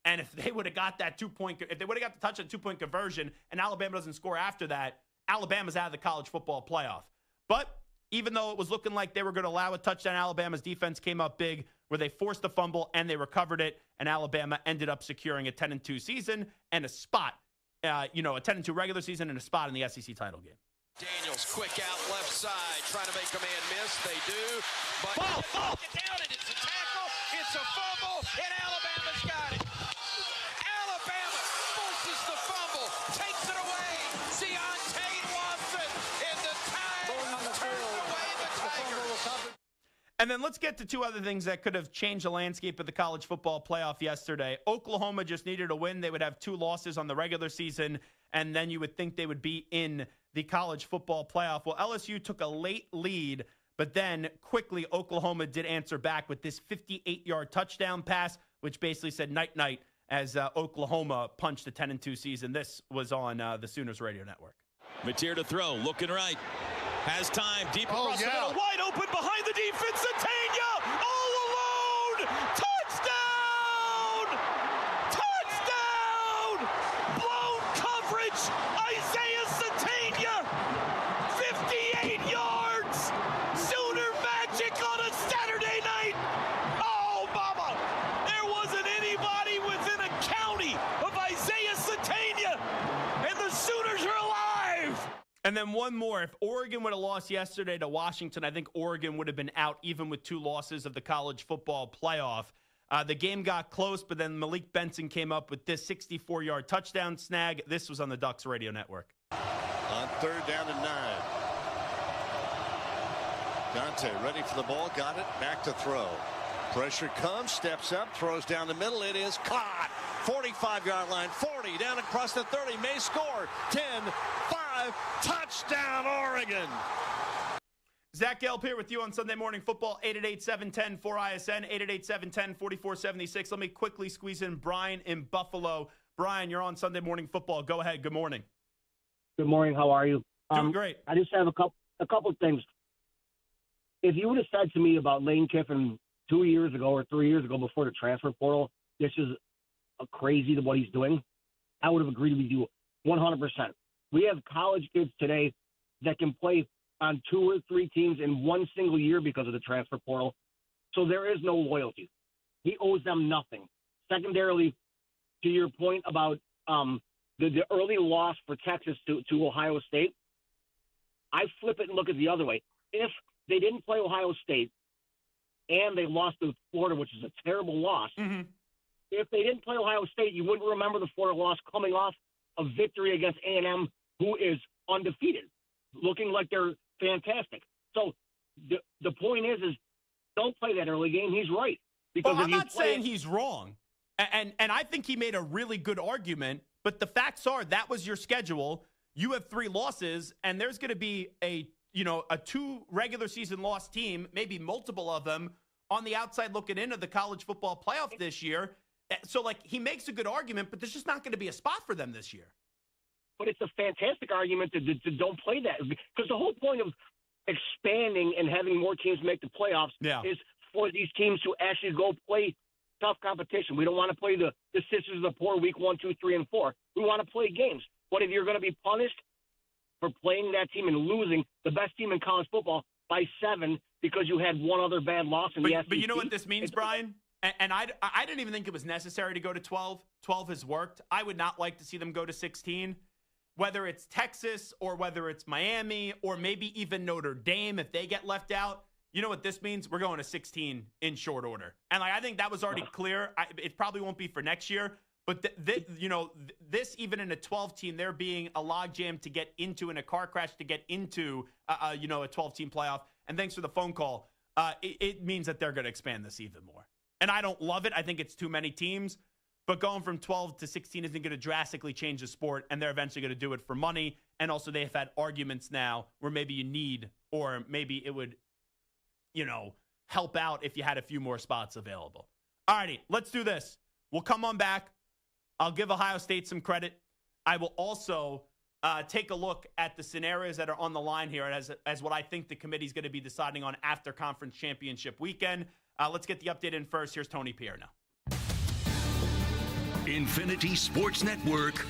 And if they would have got that if they would have got the touchdown 2-point conversion, and Alabama doesn't score after that, Alabama's out of the college football playoff. But even though it was looking like they were going to allow a touchdown, Alabama's defense came up big where they forced the fumble and they recovered it, and Alabama ended up securing a 10-2 season and a spot, a 10-2 regular season and a spot in the SEC title game. Daniels, quick out left side, trying to make a man miss. They do. But ball, get down, and it's a tackle, it's a fumble, and Alabama's got it. Alabama forces the fumble, takes it away. Deontay Watson, and the Tide turns away the Tigers. And then let's get to 2 other things that could have changed the landscape of the college football playoff yesterday. Oklahoma just needed a win. They would have 2 losses on the regular season, and then you would think they would be in the college football playoff. Well, LSU took a late lead, but then quickly Oklahoma did answer back with this 58-yard touchdown pass, which basically said night-night as Oklahoma punched the 10-2 season. This was on the Sooners Radio Network. Mateer to throw, looking right. Has time, deep across the middle, wide open behind the defense. Satania all alone. Touchdown! Touchdown! Blown coverage. Isaiah Satania, 58 yards. Sooner magic on a Saturday night. Oh, mama! There wasn't anybody within a county of Isaiah Satania, and the Sooners are alive. And then one more. If Oregon would have lost yesterday to Washington, I think Oregon would have been out even with 2 losses of the college football playoff. The game got close, but then Malik Benson came up with this 64-yard touchdown snag. This was on the Ducks Radio Network. On 3rd down and 9. Dante ready for the ball. Got it. Back to throw. Pressure comes. Steps up. Throws down the middle. It is caught. 45-yard line. 40. Down across the 30. May score. 10. 5. Touchdown, Oregon. Zach Gelb here with you on Sunday Morning Football, 888-710-4ISN, 888-710-4476. Let me quickly squeeze in Brian in Buffalo. Brian, you're on Sunday Morning Football. Go ahead. Good morning. Good morning. How are you? Doing great. I just have a couple of things. If you would have said to me about Lane Kiffin 2 years ago or 3 years ago before the transfer portal, this is crazy what he's doing, I would have agreed with you 100%. We have college kids today that can play on 2 or 3 teams in one single year because of the transfer portal. So there is no loyalty. He owes them nothing. Secondarily, to your point about the early loss for Texas to Ohio State, I flip it and look at the other way. If they didn't play Ohio State and they lost to Florida, which is a terrible loss, if they didn't play Ohio State, you wouldn't remember the Florida loss coming off a victory against A&M, who is undefeated, looking like they're fantastic. So the point is don't play that early game. He's right. Because I'm not saying he's wrong. And I think he made a really good argument, but the facts are that was your schedule. You have 3 losses, and there's going to be a 2 regular season loss team, maybe multiple of them, on the outside looking into the college football playoff this year. So, he makes a good argument, but there's just not going to be a spot for them this year. But it's a fantastic argument to don't play that. Because the whole point of expanding and having more teams make the playoffs is for these teams to actually go play tough competition. We don't want to play the Sisters of the Poor week 1, 2, 3, and 4. We want to play games. But if you're going to be punished for playing that team and losing the best team in college football by 7 because you had one other bad loss in the SEC. But you know what this means, Brian? And I didn't even think it was necessary to go to 12. 12 has worked. I would not like to see them go to 16. Whether it's Texas or whether it's Miami or maybe even Notre Dame, if they get left out, you know what this means? We're going to 16 in short order. And I think that was already clear. It probably won't be for next year. But this even in a 12 team, there being a logjam to get into in a car crash to get into a 12-team playoff. And thanks for the phone call. It means that they're going to expand this even more. And I don't love it. I think it's too many teams. But going from 12 to 16 isn't going to drastically change the sport, and they're eventually going to do it for money. And also they've had arguments now where maybe you need, or maybe it would, help out if you had a few more spots available. All righty, let's do this. We'll come on back. I'll give Ohio State some credit. I will also take a look at the scenarios that are on the line here as what I think the committee is going to be deciding on after conference championship weekend. Let's get the update in first. Here's Tony Pierno. Infinity Sports Network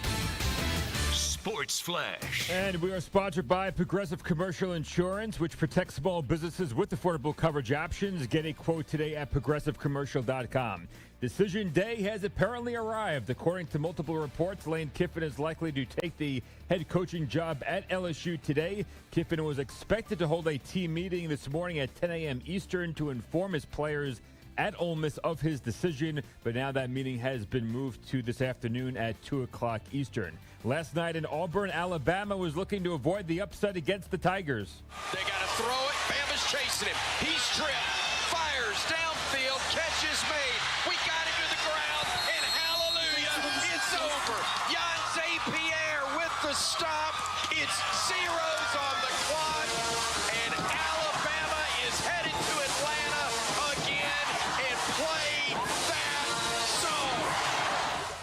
Sports Flash. And we are sponsored by Progressive Commercial Insurance, which protects small businesses with affordable coverage options. Get a quote today at progressivecommercial.com. Decision day has apparently arrived. According to multiple reports, Lane Kiffin is likely to take the head coaching job at LSU today. Kiffin was expected to hold a team meeting this morning at 10 a.m. Eastern to inform his players at Ole Miss of his decision, but now that meeting has been moved to this afternoon at 2 o'clock Eastern. Last night in Auburn, Alabama was looking to avoid the upset against the Tigers. They got to throw it. Bama's chasing him. He's tripped. Fires downfield. Catch is made. We got him to the ground, and hallelujah, it's over. Jan St-Pierre with the stop. It's zeros on the clock, and Alabama is headed to Atlanta again and play that song.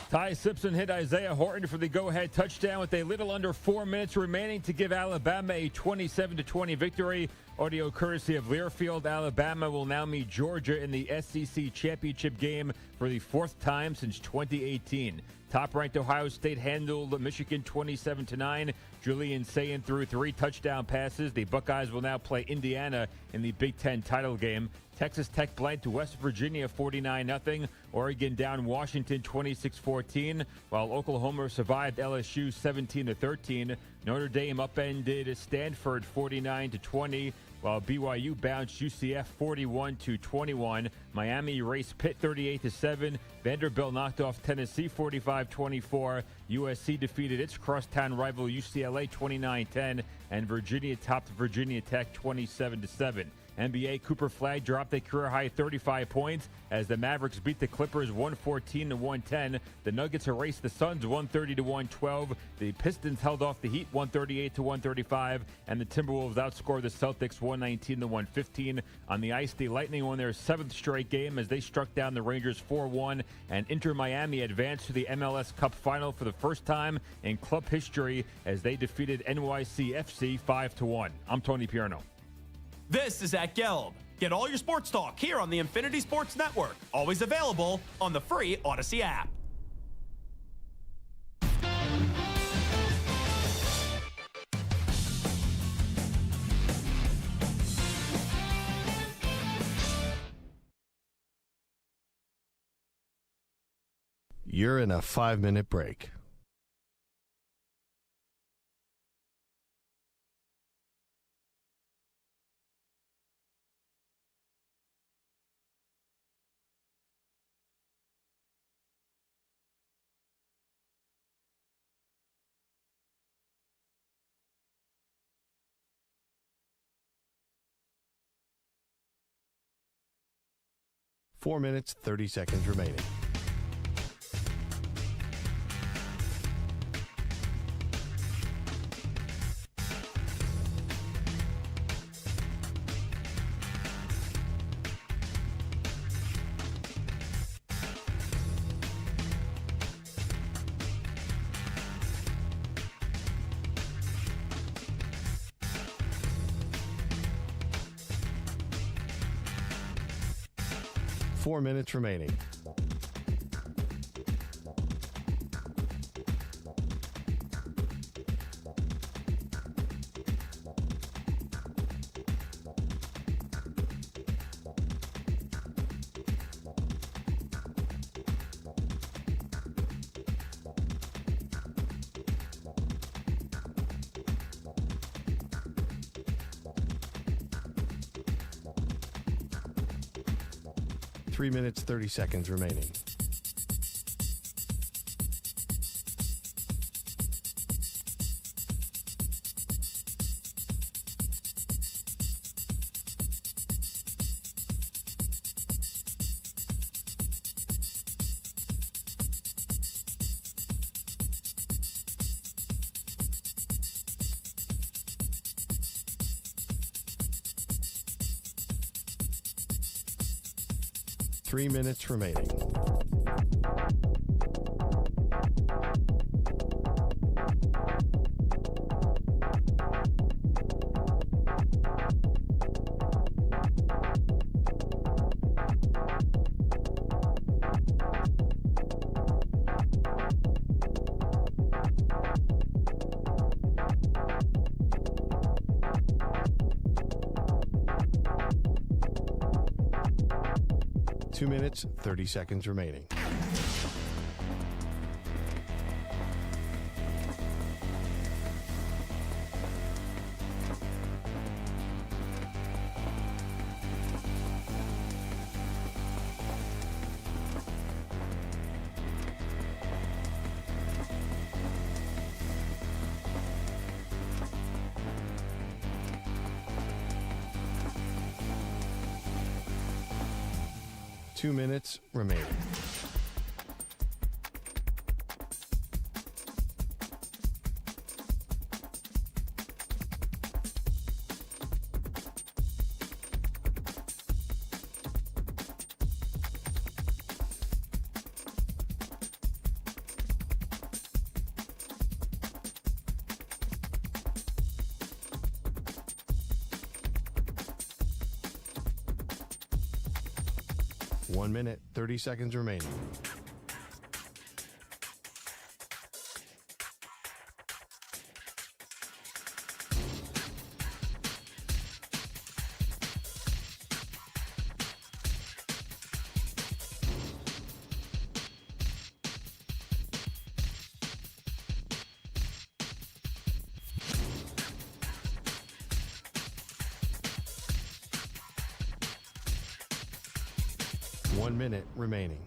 Ty Simpson hit Isaiah Horton for the go-ahead touchdown with a little under 4 minutes remaining to give Alabama a 27-20 victory. Audio courtesy of Learfield. Alabama will now meet Georgia in the SEC championship game for the fourth time since 2018. Top-ranked Ohio State handled Michigan 27-9. Julian Sayin threw 3 touchdown passes. The Buckeyes will now play Indiana in the Big Ten title game. Texas Tech blanked West Virginia 49-0. Oregon down Washington 26-14, while Oklahoma survived LSU 17-13. Notre Dame upended Stanford 49-20. While BYU bounced UCF 41-21. Miami erased Pitt 38-7. Vanderbilt knocked off Tennessee 45-24. USC defeated its crosstown rival UCLA 29-10. And Virginia topped Virginia Tech 27-7. NBA Cooper Flagg dropped a career-high 35 points as the Mavericks beat the Clippers 114-110. The Nuggets erased the Suns 130-112. The Pistons held off the Heat 138-135, and the Timberwolves outscored the Celtics 119-115. On the ice, the Lightning won their 7th straight game as they struck down the Rangers 4-1, and Inter Miami advanced to the MLS Cup final for the first time in club history as they defeated NYCFC 5-1. I'm Tony Pierno. This is Zach Gelb. Get all your sports talk here on the Infinity Sports Network. Always available on the free Odyssey app. You're in a 5-minute break. Four minutes, 30 seconds remaining. 4 minutes remaining. Three minutes, 30 seconds remaining. Three minutes remaining. Two minutes, 30 seconds remaining. Two minutes remaining. One minute, 30 seconds remaining. One minute remaining.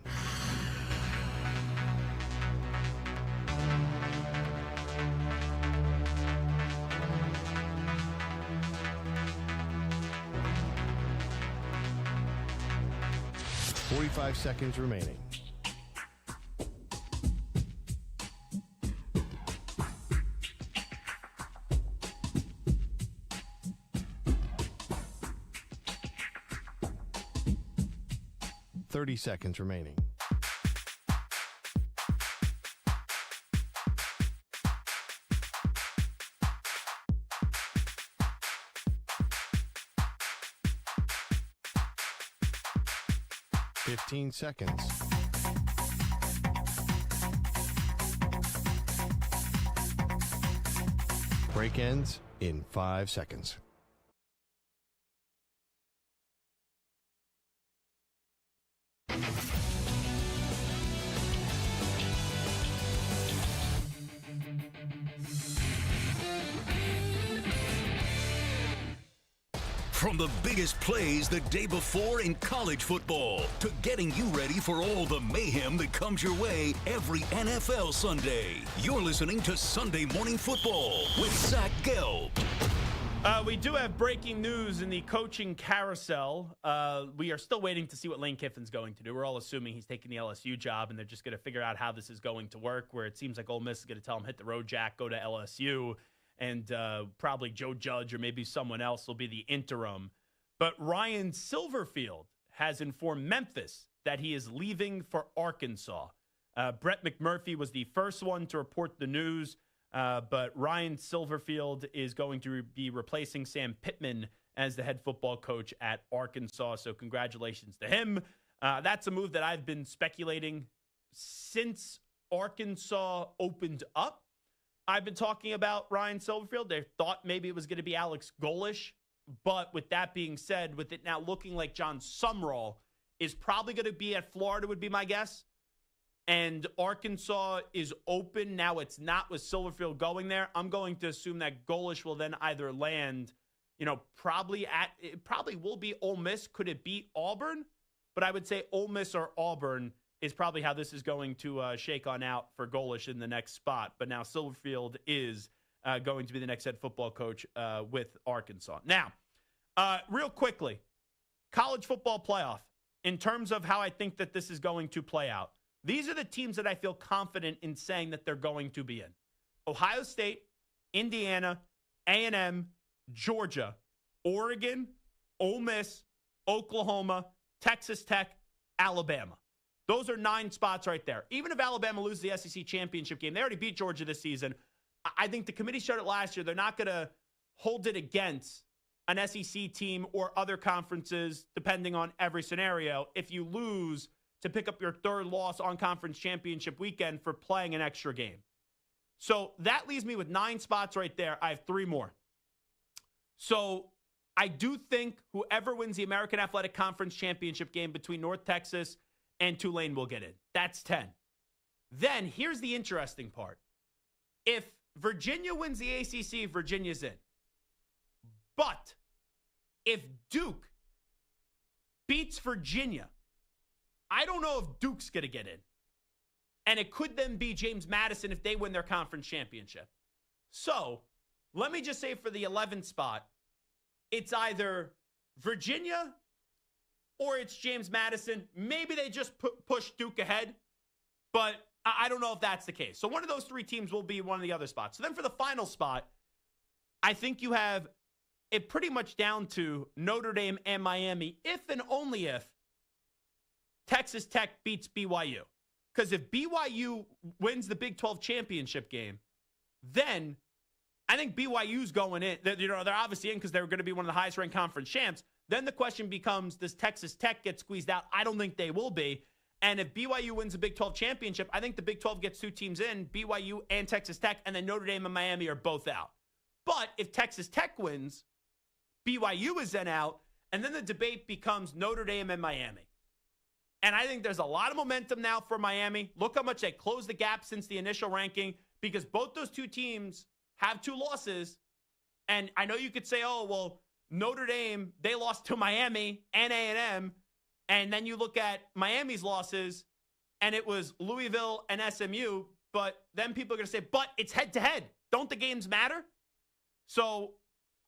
Forty-five seconds remaining. Seconds remaining. Fifteen seconds. Break ends in 5 seconds. From the biggest plays the day before in college football to getting you ready for all the mayhem that comes your way every NFL Sunday. You're listening to Sunday Morning Football with Zach Gelb. We do have breaking news in the coaching carousel. We are still waiting to see what Lane Kiffin's going to do. We're all assuming he's taking the LSU job, and they're just going to figure out how this is going to work, where it seems like Ole Miss is going to tell him, hit the road, Jack, go to LSU. And probably Joe Judge or maybe someone else will be the interim. But Ryan Silverfield has informed Memphis that he is leaving for Arkansas. Brett McMurphy was the first one to report the news, but Ryan Silverfield is going to be replacing Sam Pittman as the head football coach at Arkansas. So congratulations to him. That's a move that I've been speculating since Arkansas opened up. I've been talking about Ryan Silverfield. They thought maybe it was going to be Alex Golish. But with that being said, with it now looking like John Sumrall is probably going to be at Florida, would be my guess. And Arkansas is open. Now it's not with Silverfield going there. I'm going to assume that Golish will then either land, probably it probably will be Ole Miss. Could it be Auburn? But I would say Ole Miss or Auburn is probably how this is going to shake on out for Golish in the next spot. But now Silverfield is going to be the next head football coach with Arkansas. Now, real quickly, college football playoff, in terms of how I think that this is going to play out. These are the teams that I feel confident in saying that they're going to be in. Ohio State, Indiana, A&M, Georgia, Oregon, Ole Miss, Oklahoma, Texas Tech, Alabama. Those are 9 spots right there. Even if Alabama loses the SEC championship game, they already beat Georgia this season. I think the committee showed it last year. They're not going to hold it against an SEC team or other conferences, depending on every scenario, if you lose to pick up your 3rd loss on conference championship weekend for playing an extra game. So that leaves me with 9 spots right there. I have 3 more. So I do think whoever wins the American Athletic Conference championship game between North Texas and Tulane will get in. That's 10. Then here's the interesting part. If Virginia wins the ACC, Virginia's in. But if Duke beats Virginia, I don't know if Duke's going to get in. And it could then be James Madison if they win their conference championship. So let me just say for the 11th spot, it's either Virginia or it's James Madison. Maybe they just push Duke ahead, but I don't know if that's the case. So one of those 3 teams will be one of the other spots. So then for the final spot, I think you have it pretty much down to Notre Dame and Miami, if and only if Texas Tech beats BYU. Because if BYU wins the Big 12 championship game, then I think BYU's going in. They're obviously in because they're going to be one of the highest ranked conference champs. Then the question becomes, does Texas Tech get squeezed out? I don't think they will be. And if BYU wins the Big 12 championship, I think the Big 12 gets 2 teams in, BYU and Texas Tech, and then Notre Dame and Miami are both out. But if Texas Tech wins, BYU is then out, and then the debate becomes Notre Dame and Miami. And I think there's a lot of momentum now for Miami. Look how much they closed the gap since the initial ranking, because both those 2 teams have 2 losses. And I know you could say, oh, well, Notre Dame, they lost to Miami and A&M. And then you look at Miami's losses, and it was Louisville and SMU. But then people are going to say, but it's head-to-head. Don't the games matter? So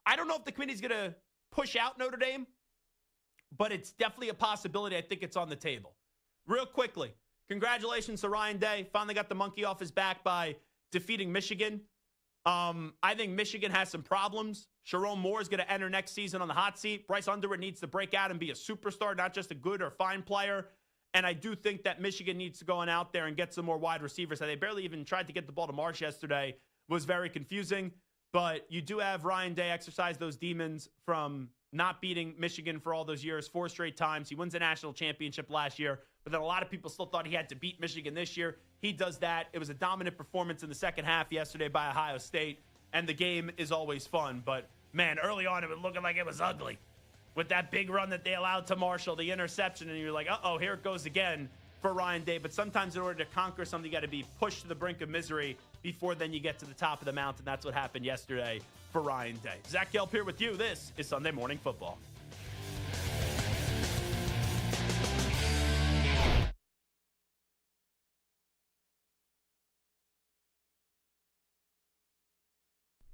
I don't know if the committee's going to push out Notre Dame, but it's definitely a possibility. I think it's on the table. Real quickly, congratulations to Ryan Day. Finally got the monkey off his back by defeating Michigan. I think Michigan has some problems. Sharon Moore is going to enter next season on the hot seat. Bryce Underwood needs to break out and be a superstar, not just a good or fine player. And I do think that Michigan needs to go on out there and get some more wide receivers. They barely even tried to get the ball to Marsh yesterday. It was very confusing. But you do have Ryan Day exercise those demons from not beating Michigan for all those years, 4 straight times. He wins the national championship last year, but then a lot of people still thought he had to beat Michigan this year. He does that. It was a dominant performance in the second half yesterday by Ohio State, and the game is always fun. But, man, early on it was looking like it was ugly. With that big run that they allowed to Marshall, the interception, and you're like, uh-oh, here it goes again for Ryan Day. But sometimes in order to conquer something, you got to be pushed to the brink of misery before then you get to the top of the mountain. That's what happened yesterday for Ryan Day. Zach Gelb here with you. This is Sunday Morning Football.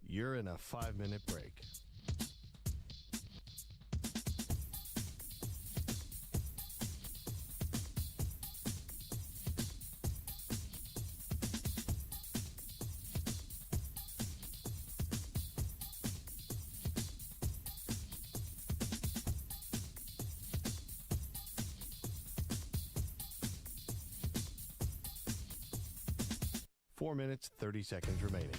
You're in a 5-minute break. Four minutes, 30 seconds remaining.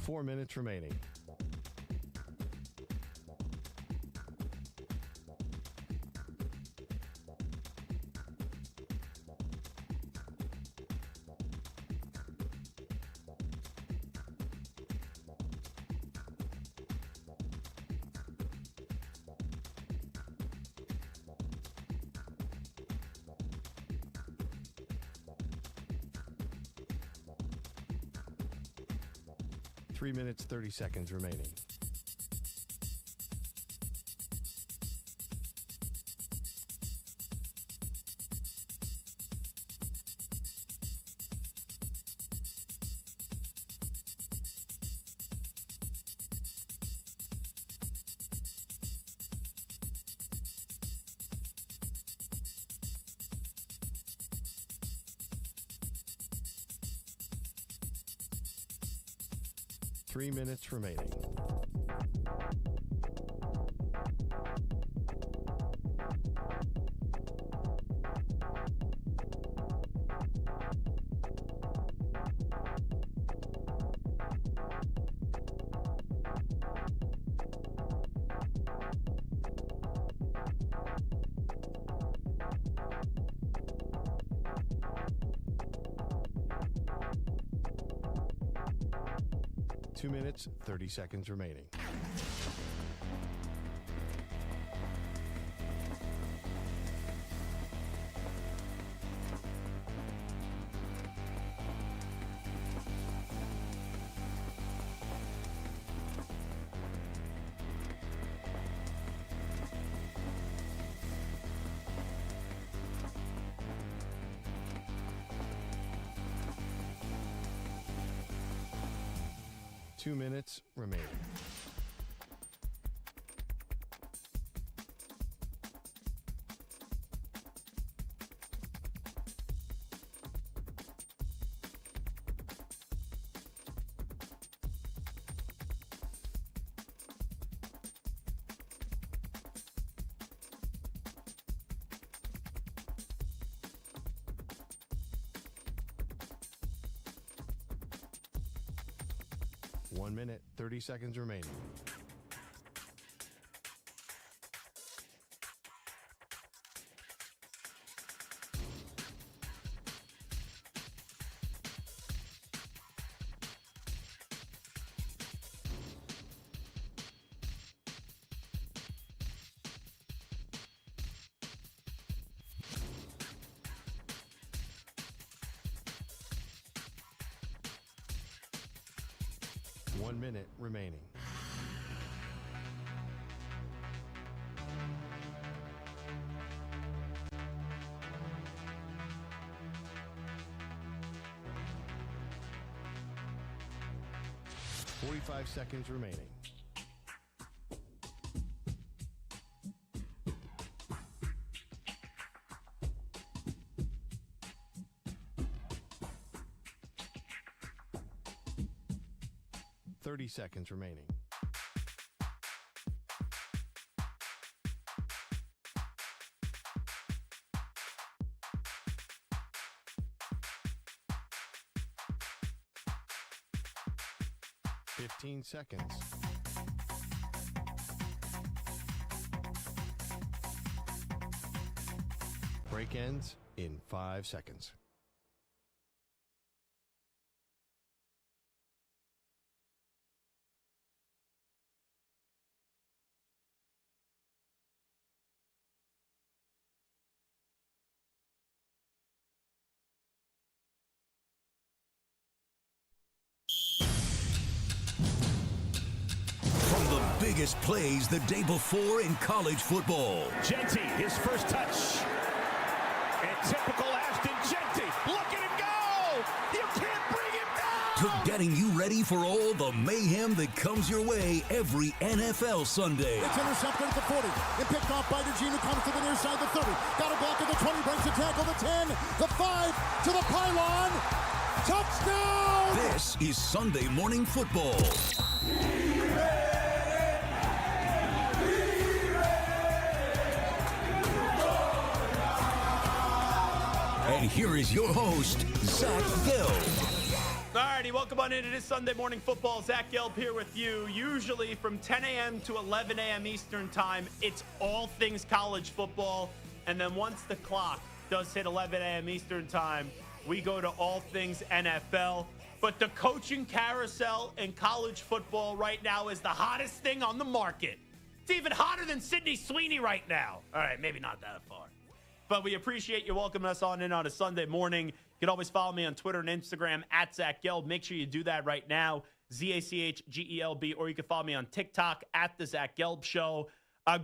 4 minutes remaining. Three minutes, 30 seconds remaining. Three minutes remaining. Two minutes, 30 seconds remaining. Two minutes remaining. One minute, 30 seconds remaining. One minute remaining. Forty-five seconds remaining. Thirty seconds remaining. Fifteen seconds. Break ends in 5 seconds. Biggest plays the day before in college football. Genty, his first touch. And typical Ashton Genty. Look at him go! You can't bring him down! To getting you ready for all the mayhem that comes your way every NFL Sunday. It's intercepted at the 40 and picked off by DeGene, who comes to the near side, the 30. Got a block at the 20, breaks a tackle, the 10, the 5, to the pylon. Touchdown! This is Sunday Morning Football. And here is your host, Zach Gelb. All right, righty, welcome on in. It is Sunday Morning Football. Zach Gelb here with you. Usually from 10 a.m. to 11 a.m. Eastern Time, it's all things college football. And then once the clock does hit 11 a.m. Eastern Time, we go to all things NFL. But the coaching carousel in college football right now is the hottest thing on the market. It's even hotter than Sydney Sweeney right now. All right, maybe not that far. But we appreciate you welcoming us on in on a Sunday morning. You can always follow me on Twitter and Instagram at Zach Gelb. Make sure you do that right now, ZACHGELB, or you can follow me on TikTok at The Zach Gelb Show.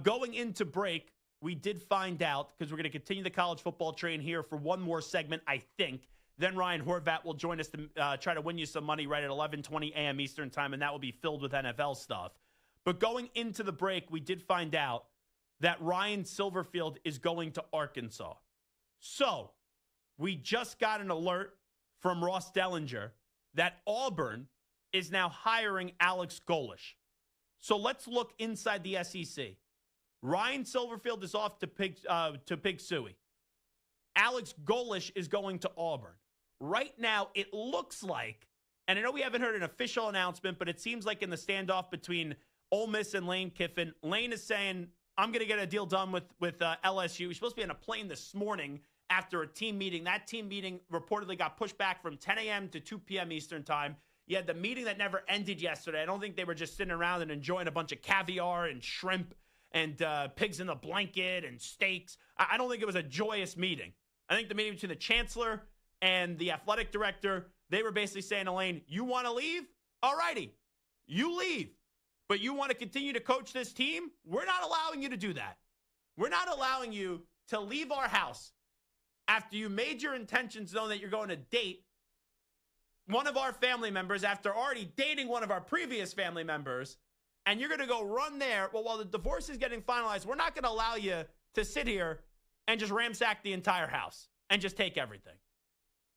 Going into break, we did find out, because we're going to continue the college football train here for one more segment, I think. Then Ryan Horvat will join us to try to win you some money right at 11:20 a.m. Eastern Time, and that will be filled with NFL stuff. But going into the break, we did find out that Ryan Silverfield is going to Arkansas. So we just got an alert from Ross Dellinger that Auburn is now hiring Alex Golesh. So let's look inside the SEC. Ryan Silverfield is off to Pig Suey. Alex Golesh is going to Auburn. Right now, it looks like, and I know we haven't heard an official announcement, but it seems like in the standoff between Ole Miss and Lane Kiffin, Lane is saying, I'm going to get a deal done with LSU. He's supposed to be on a plane this morning after a team meeting. That team meeting reportedly got pushed back from 10 a.m. to 2 p.m. Eastern Time. You had the meeting that never ended yesterday. I don't think they were just sitting around and enjoying a bunch of caviar and shrimp and pigs in the blanket and steaks. I don't think it was a joyous meeting. I think the meeting between the chancellor and the athletic director, they were basically saying to Lane, you want to leave? All righty, you leave. But you want to continue to coach this team? We're not allowing you to do that. We're not allowing you to leave our house after you made your intentions known that you're going to date one of our family members after already dating one of our previous family members, and you're going to go run there. Well, while the divorce is getting finalized, we're not going to allow you to sit here and just ransack the entire house and just take everything.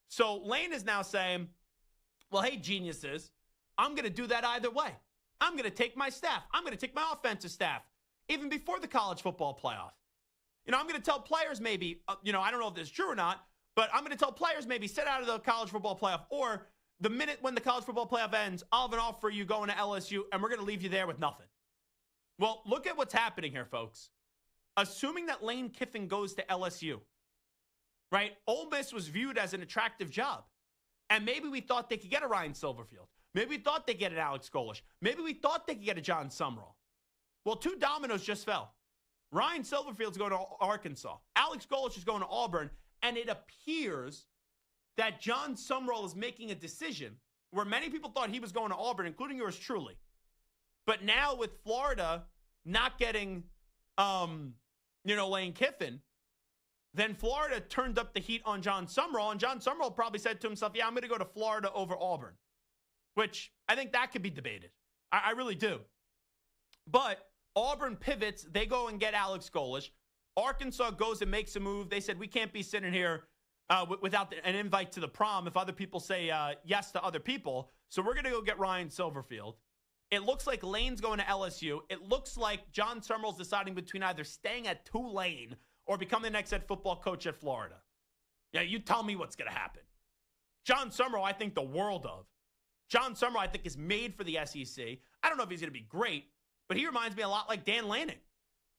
So Lane is now saying, well, hey, geniuses, I'm going to do that either way. I'm going to take my staff. I'm going to take my offensive staff, even before the college football playoff. I'm going to tell players maybe, I don't know if this is true or not, but I'm going to tell players maybe sit out of the college football playoff, or the minute when the college football playoff ends, I'll have an offer for you going to LSU, and we're going to leave you there with nothing. Well, look at what's happening here, folks. Assuming that Lane Kiffin goes to LSU, right? Ole Miss was viewed as an attractive job. And maybe we thought they could get a Ryan Silverfield. Maybe we thought they'd get an Alex Golesh. Maybe we thought they could get a John Sumrall. Well, two dominoes just fell. Ryan Silverfield's going to Arkansas. Alex Golesh is going to Auburn. And it appears that John Sumrall is making a decision where many people thought he was going to Auburn, including yours truly. But now with Florida not getting, Lane Kiffin, then Florida turned up the heat on John Sumrall, and John Sumrall probably said to himself, yeah, I'm going to go to Florida over Auburn, which I think that could be debated. I really do. But Auburn pivots. They go and get Alex Golesh. Arkansas goes and makes a move. They said, we can't be sitting here without an invite to the prom if other people say yes to other people. So we're going to go get Ryan Silverfield. It looks like Lane's going to LSU. It looks like John Sumrall's deciding between either staying at Tulane or becoming the next head football coach at Florida. Yeah, you tell me what's going to happen. John Sumrall, I think the world of. John Sumrall, I think, is made for the SEC. I don't know if he's going to be great, but he reminds me a lot like Dan Lanning.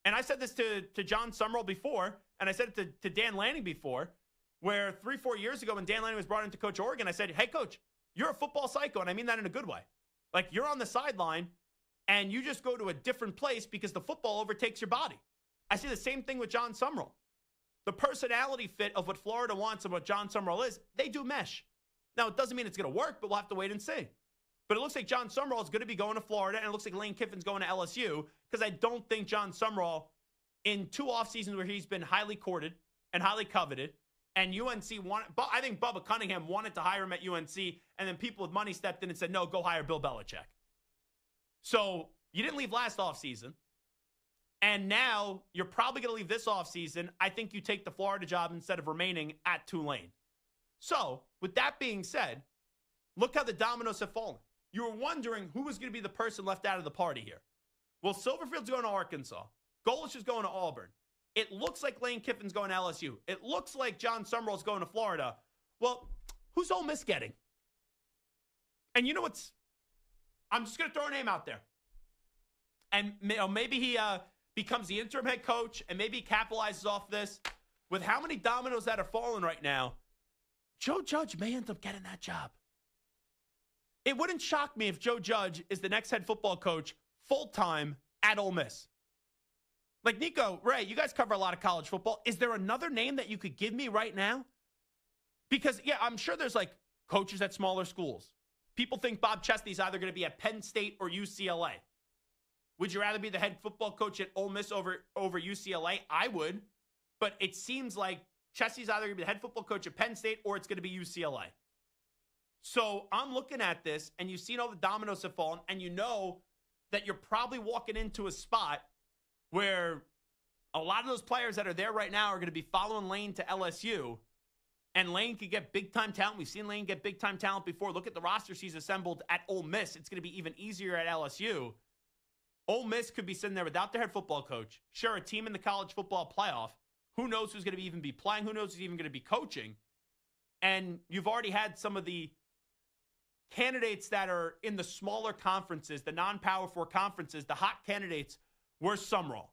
And I said this to John Sumrall before, and I said it to Dan Lanning before, where 3-4 years ago when Dan Lanning was brought in to coach Oregon, I said, hey, coach, you're a football psycho, and I mean that in a good way. Like, you're on the sideline, and you just go to a different place because the football overtakes your body. I see the same thing with John Sumrall. The personality fit of what Florida wants and what John Sumrall is, they do mesh. Now, it doesn't mean it's going to work, but we'll have to wait and see. But it looks like John Sumrall is going to be going to Florida, and it looks like Lane Kiffin's going to LSU, because I don't think John Sumrall, in 2 off seasons where he's been highly courted and highly coveted, and UNC wanted, I think Bubba Cunningham wanted to hire him at UNC, and then people with money stepped in and said, no, go hire Bill Belichick. So you didn't leave last offseason, and now you're probably going to leave this offseason. I think you take the Florida job instead of remaining at Tulane. So with that being said, look how the dominoes have fallen. You were wondering who was going to be the person left out of the party here. Well, Silverfield's going to Arkansas. Golesh is going to Auburn. It looks like Lane Kiffin's going to LSU. It looks like John Sumrall's going to Florida. Well, who's Ole Miss getting? And you know what's, I'm just going to throw a name out there. And maybe he becomes the interim head coach, and maybe he capitalizes off this. With how many dominoes that are falling right now, Joe Judge may end up getting that job. It wouldn't shock me if Joe Judge is the next head football coach full-time at Ole Miss. Like, Nico, Ray, you guys cover a lot of college football. Is there another name that you could give me right now? Because, yeah, I'm sure there's, like, coaches at smaller schools. People think Bob Chesney's either going to be at Penn State or UCLA. Would you rather be the head football coach at Ole Miss over UCLA? I would. But it seems like Chesney's either going to be the head football coach at Penn State or it's going to be UCLA. So I'm looking at this, and you've seen all the dominoes have fallen, and you know that you're probably walking into a spot where a lot of those players that are there right now are going to be following Lane to LSU, and Lane could get big-time talent. We've seen Lane get big-time talent before. Look at the roster he's assembled at Ole Miss. It's going to be even easier at LSU. Ole Miss could be sitting there without their head football coach. Sure, a team in the college football playoff. Who knows who's going to even be playing? Who knows who's even going to be coaching? And you've already had some of the candidates that are in the smaller conferences, the non-Power 4 conferences. The hot candidates were Sumrall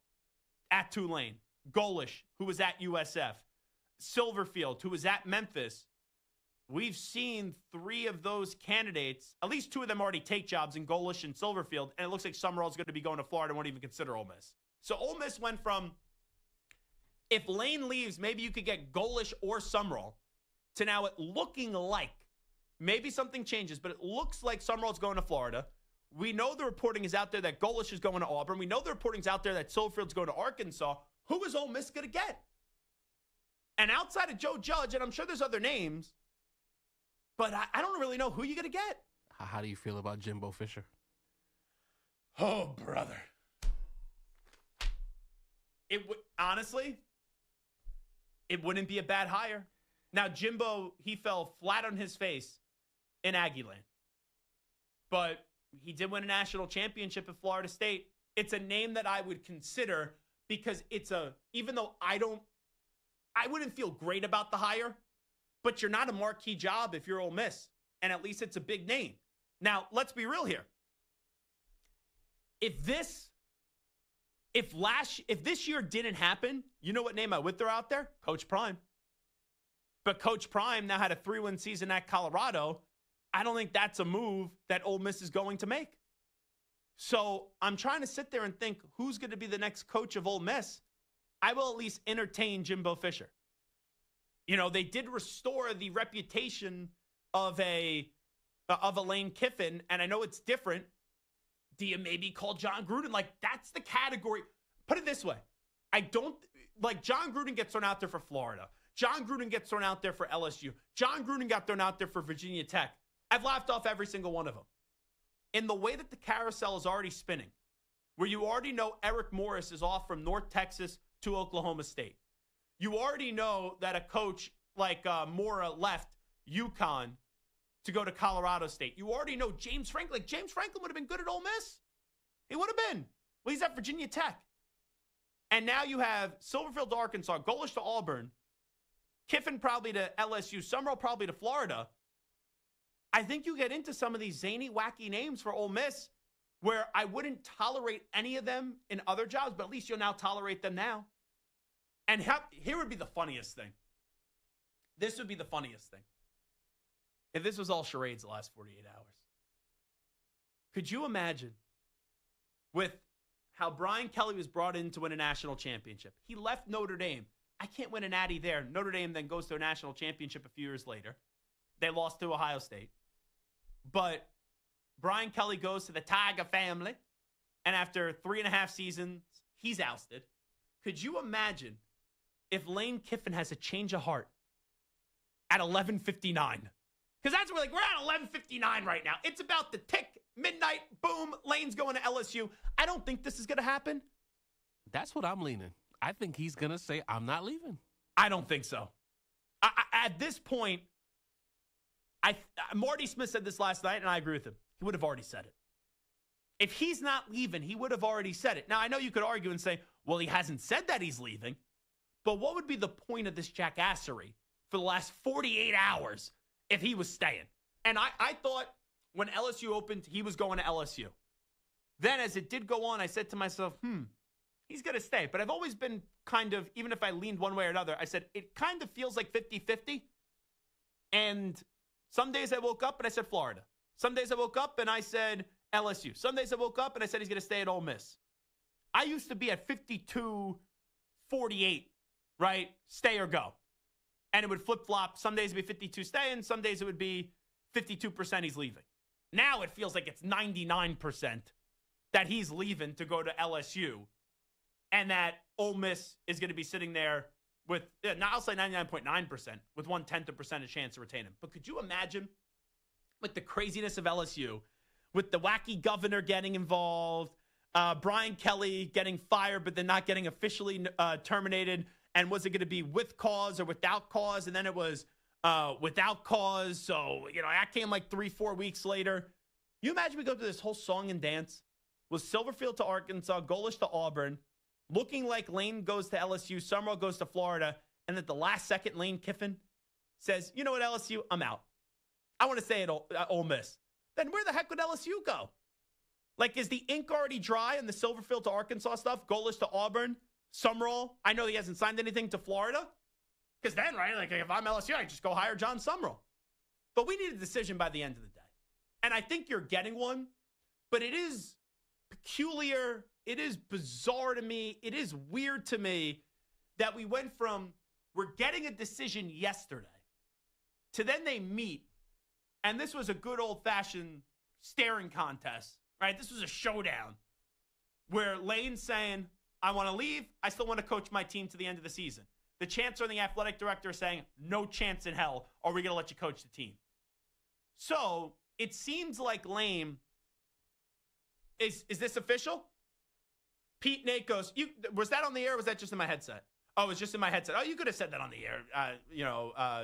at Tulane, Golish, who was at USF, Silverfield, who was at Memphis. We've seen 3 of those candidates, at least 2 of them already take jobs in Golish and Silverfield, and it looks like Sumrall's going to be going to Florida and won't even consider Ole Miss. So Ole Miss went from, if Lane leaves, maybe you could get Golish or Sumrall, to now it looking like, maybe something changes, but it looks like Sumrall's going to Florida. We know the reporting is out there that Golish is going to Auburn. We know the reporting's out there that Silverfield's going to Arkansas. Who is Ole Miss going to get? And outside of Joe Judge, and I'm sure there's other names, but I don't really know who you're going to get. How do you feel about Jimbo Fisher? Oh, brother. Honestly, it wouldn't be a bad hire. Now, Jimbo, he fell flat on his face in Aggieland. But he did win a national championship at Florida State. It's a name that I would consider because even though I wouldn't feel great about the hire, but you're not a marquee job if you're Ole Miss. And at least it's a big name. Now, let's be real here. If this year didn't happen, you know what name I would throw out there? Coach Prime. But Coach Prime now had a 3-win season at Colorado. I don't think that's a move that Ole Miss is going to make. So I'm trying to sit there and think who's going to be the next coach of Ole Miss. I will at least entertain Jimbo Fisher. You know, they did restore the reputation of a Lane Kiffin, and I know it's different. Do you maybe call John Gruden? Like, that's the category. Put it this way. John Gruden gets thrown out there for Florida. John Gruden gets thrown out there for LSU. John Gruden got thrown out there for Virginia Tech. I've laughed off every single one of them. In the way that the carousel is already spinning, where you already know Eric Morris is off from North Texas to Oklahoma State. You already know that a coach like Mora left UConn to go to Colorado State. You already know James Franklin. James Franklin would have been good at Ole Miss. He would have been. Well, he's at Virginia Tech. And now you have Silverfield to Arkansas, Golish to Auburn, Kiffin probably to LSU, Sumrall probably to Florida. I think you get into some of these zany, wacky names for Ole Miss where I wouldn't tolerate any of them in other jobs, but at least you'll now tolerate them now. And here would be the funniest thing. This would be the funniest thing. If this was all charades the last 48 hours. Could you imagine with how Brian Kelly was brought in to win a national championship? He left Notre Dame. I can't win a natty there. Notre Dame then goes to a national championship a few years later. They lost to Ohio State. But Brian Kelly goes to the Tiger family, and after 3.5 seasons, he's ousted. Could you imagine if Lane Kiffin has a change of heart at 11:59? Because that's where we're at 11:59 right now. It's about to tick, midnight, boom, Lane's going to LSU. I don't think this is going to happen. That's what I'm leaning. I think he's going to say, I'm not leaving. I don't think so. At this point, Marty Smith said this last night, and I agree with him. He would have already said it. If he's not leaving, he would have already said it. Now, I know you could argue and say, well, he hasn't said that he's leaving. But what would be the point of this jackassery for the last 48 hours if he was staying? And I thought when LSU opened, he was going to LSU. Then as it did go on, I said to myself, he's going to stay. But I've always been kind of, even if I leaned one way or another, I said, it kind of feels like 50-50. And some days I woke up and I said Florida. Some days I woke up and I said LSU. Some days I woke up and I said he's going to stay at Ole Miss. I used to be at 52-48, right? Stay or go. And it would flip-flop. Some days it would be 52 staying. Some days it would be 52% he's leaving. Now it feels like it's 99% that he's leaving to go to LSU and that Ole Miss is going to be sitting there with, I'll say 99.9%, with 1/10% of chance to retain him. But could you imagine with the craziness of LSU, with the wacky governor getting involved, Brian Kelly getting fired but then not getting officially terminated, and was it going to be with cause or without cause? And then it was without cause. So, that came like 3-4 weeks later. You imagine we go through this whole song and dance with Silverfield to Arkansas, Golish to Auburn, looking like Lane goes to LSU, Summerall goes to Florida, and at the last second, Lane Kiffin says, you know what, LSU, I'm out. I want to stay at Ole Miss. Then where the heck would LSU go? Like, is the ink already dry on the Silverfield to Arkansas stuff? Golish to Auburn, Summerall. I know he hasn't signed anything to Florida. Because then, right, like if I'm LSU, I just go hire John Summerall. But we need a decision by the end of the day. And I think you're getting one, but it is peculiar. It is bizarre to me. It is weird to me that we went from we're getting a decision yesterday to then they meet. And this was a good old-fashioned staring contest, right? This was a showdown where Lane's saying, I want to leave. I still want to coach my team to the end of the season. The chancellor and the athletic director are saying, no chance in hell are we going to let you coach the team. So it seems like Lane, is this official? Pete Nate goes, was that on the air or was that just in my headset? Oh, it was just in my headset. Oh, you could have said that on the air.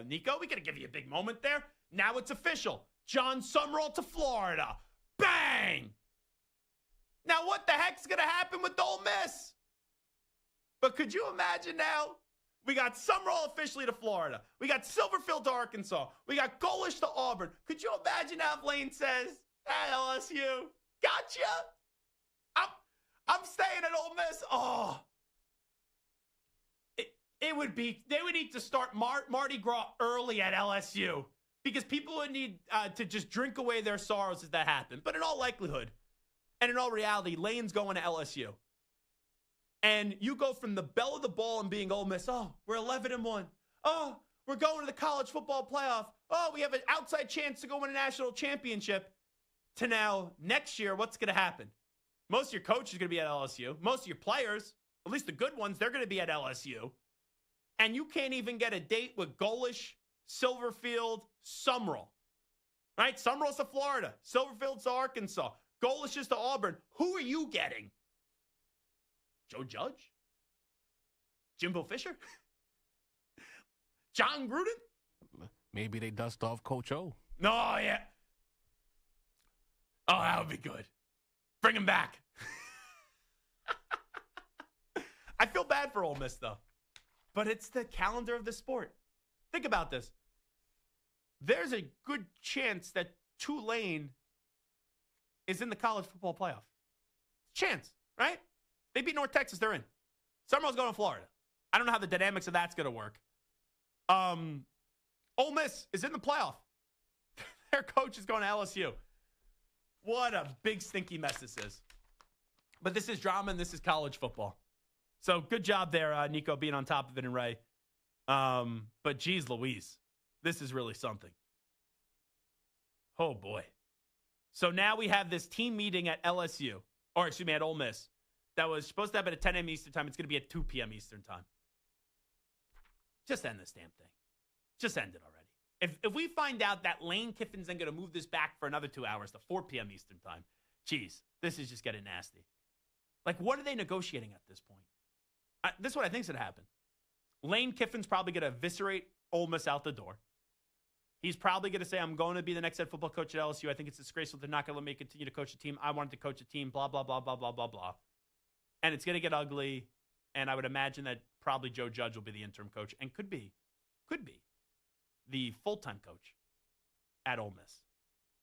Nico, we could have given you a big moment there. Now it's official. John Summerall to Florida. Bang! Now what the heck's going to happen with Ole Miss? But could you imagine now? We got Summerall officially to Florida. We got Silverfield to Arkansas. We got Golish to Auburn. Could you imagine how if Lane says, hey, LSU, gotcha. I'm staying at Ole Miss. Oh. It would be, they would need to start Mardi Gras early at LSU because people would need to just drink away their sorrows as that happened. But in all likelihood, and in all reality, Lane's going to LSU. And you go from the belle of the ball and being Ole Miss, oh, we're 11-1. Oh, we're going to the college football playoff. Oh, we have an outside chance to go win a national championship. To now, next year, what's going to happen? Most of your coaches are going to be at LSU. Most of your players, at least the good ones, they're going to be at LSU. And you can't even get a date with Golish, Silverfield, Summerall. Right? Summerall's to Florida. Silverfield's to Arkansas. Golish is to Auburn. Who are you getting? Joe Judge? Jimbo Fisher? John Gruden? Maybe they dust off Coach O. No, yeah. Oh, that would be good. Bring him back. I feel bad for Ole Miss, though. But it's the calendar of the sport. Think about this. There's a good chance that Tulane is in the college football playoff. Chance, right? They beat North Texas, they're in. Summerall's going to Florida. I don't know how the dynamics of that's going to work. Ole Miss is in the playoff. Their coach is going to LSU. What a big stinky mess this is. But this is drama and this is college football. So good job there, Nico, being on top of it and Ray. But geez Louise, this is really something. Oh boy. So now we have this team meeting at LSU, or excuse me, at Ole Miss. That was supposed to happen at 10 a.m. Eastern time. It's going to be at 2 p.m. Eastern time. Just end this damn thing. Just end it already. If we find out that Lane Kiffin's then going to move this back for another 2 hours to 4 p.m. Eastern time, geez, this is just getting nasty. Like, what are they negotiating at this point? This is what I think is going to happen. Lane Kiffin's probably going to eviscerate Ole Miss out the door. He's probably going to say, I'm going to be the next head football coach at LSU. I think it's disgraceful. They're not going to let me continue to coach a team. I wanted to coach a team, blah, blah, blah, blah, blah, blah, blah. And it's going to get ugly. And I would imagine that probably Joe Judge will be the interim coach and could be the full-time coach at Ole Miss.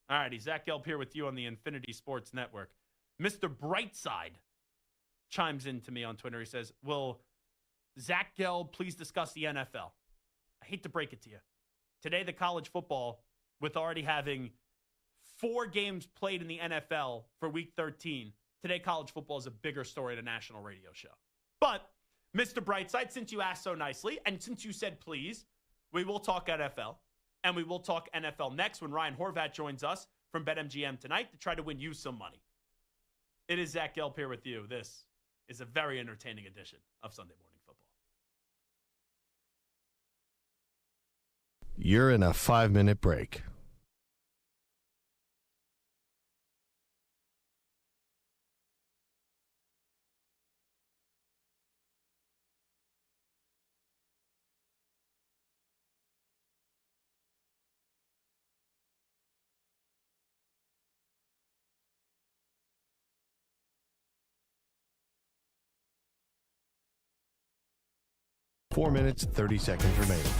All righty, Zach Gelb here with you on the Infinity Sports Network. Mr. Brightside chimes in to me on Twitter. He says, will Zach Gelb please discuss the NFL? I hate to break it to you. Today, the college football, with already having 4 games played in the NFL for Week 13, today college football is a bigger story at a national radio show. But, Mr. Brightside, since you asked so nicely, and since you said please, we will talk NFL, and we will talk NFL next when Ryan Horvat joins us from BetMGM tonight to try to win you some money. It is Zach Gelb here with you. This is a very entertaining edition of Sunday Morning Football. You're in a 5-minute break. Four minutes, 30 seconds remaining.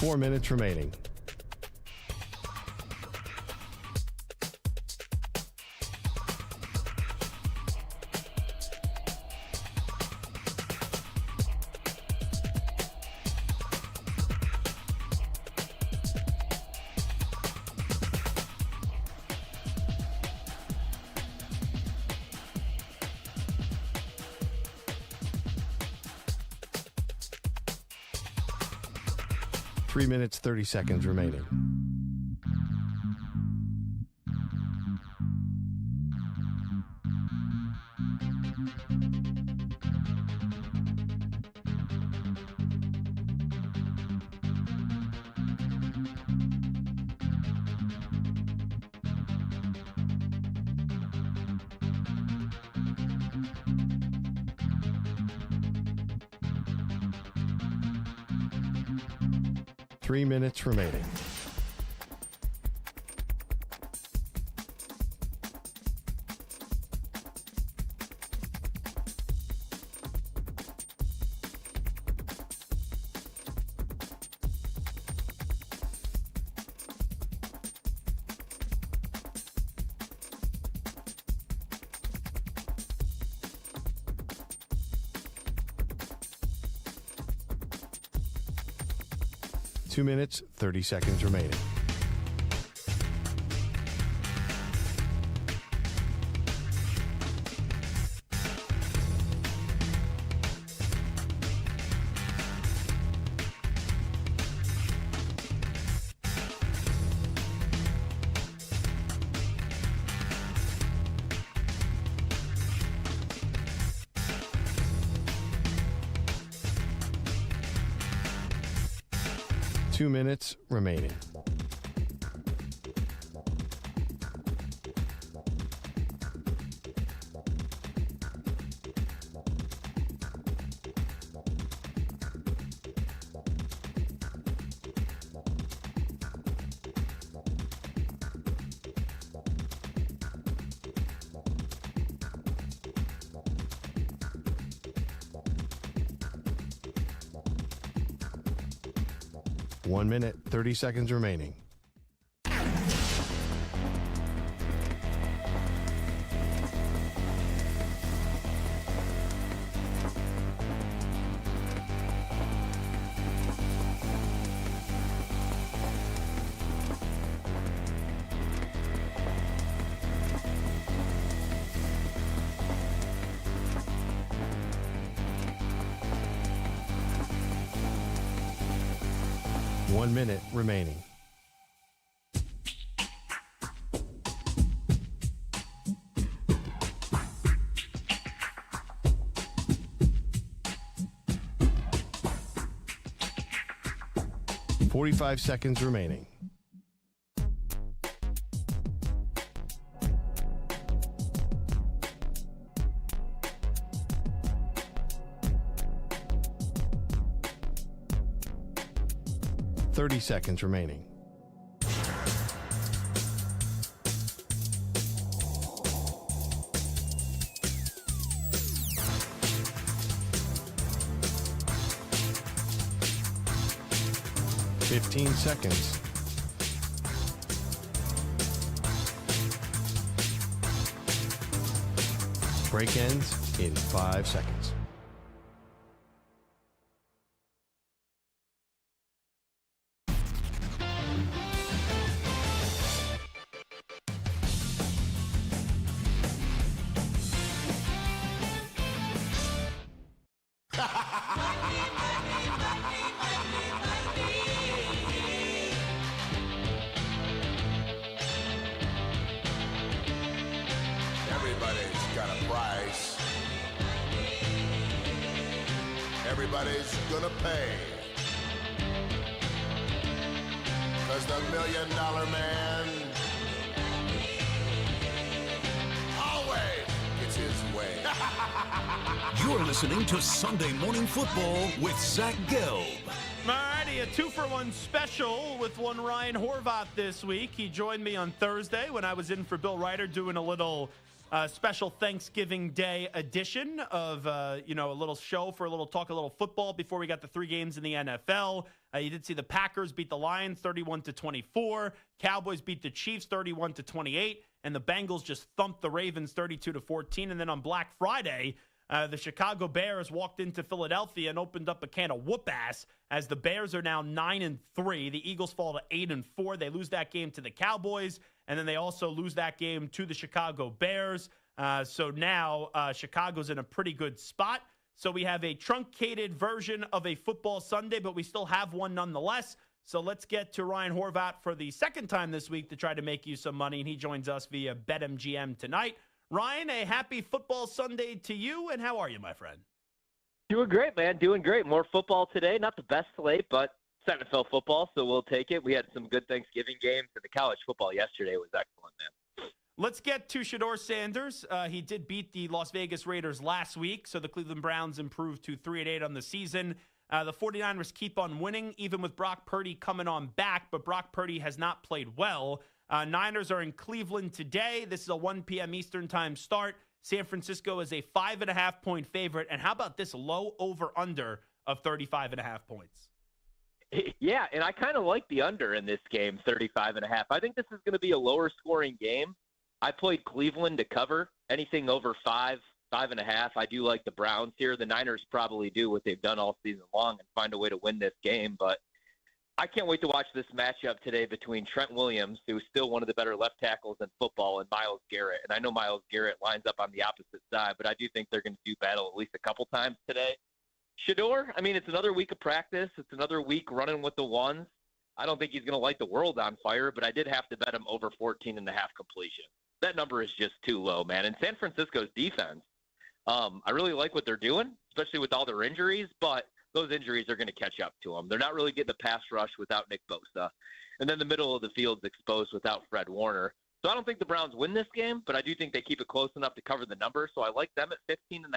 Four minutes remaining. Three minutes, 30 seconds remaining. Three minutes remaining. Two minutes, 30 seconds remaining. Two minutes remaining. One minute, 30 seconds remaining. One minute remaining. .45 seconds remaining. 30 seconds remaining. Fifteen seconds. Break ends in 5 seconds. Everybody's got a price. Everybody's gonna pay. 'Cause the $1 million man always gets his way. You're listening to Sunday Morning Football with Zach Gelb. Alrighty, a 2-for-1 special with one Ryan Horvath this week. He joined me on Thursday when I was in for Bill Ryder doing a little special Thanksgiving Day edition of, a little show for a little football before we got the 3 games in the NFL. You did see the Packers beat the Lions 31-24. Cowboys beat the Chiefs 31-28. And the Bengals just thumped the Ravens 32-14. And then on Black Friday, the Chicago Bears walked into Philadelphia and opened up a can of whoop-ass as the Bears are now 9-3. The Eagles fall to 8-4. They lose that game to the Cowboys, and then they also lose that game to the Chicago Bears. So now Chicago's in a pretty good spot. So we have a truncated version of a football Sunday, but we still have one nonetheless. So let's get to Ryan Horvath for the second time this week to try to make you some money, and he joins us via BetMGM tonight. Ryan, a happy football Sunday to you, and how are you, my friend? Doing great, man. Doing great. More football today. Not the best slate, but it's NFL football, so we'll take it. We had some good Thanksgiving games, and the college football yesterday was excellent, man. Let's get to Shedeur Sanders. He did beat the Las Vegas Raiders last week, so the Cleveland Browns improved to 3-8 on the season. The 49ers keep on winning, even with Brock Purdy coming on back, but Brock Purdy has not played well. Niners are in Cleveland today. This is a 1 p.m. Eastern time start. San Francisco is a 5.5-point favorite. And how about this low over-under of 35.5 points? Yeah, and I kind of like the under in this game, 35.5. I think this is going to be a lower-scoring game. I played Cleveland to cover. Anything over 5.5. I do like the Browns here. The Niners probably do what they've done all season long and find a way to win this game, but I can't wait to watch this matchup today between Trent Williams, who's still one of the better left tackles in football, and Myles Garrett. And I know Myles Garrett lines up on the opposite side, but I do think they're going to do battle at least a couple times today. Shedeur, I mean, it's another week of practice. It's another week running with the ones. I don't think he's going to light the world on fire, but I did have to bet him over 14.5 completion. That number is just too low, man. And San Francisco's defense, I really like what they're doing, especially with all their injuries, but those injuries are going to catch up to them. They're not really getting the pass rush without Nick Bosa. And then the middle of the field's exposed without Fred Warner. So I don't think the Browns win this game, but I do think they keep it close enough to cover the number. So I like them at 15.5.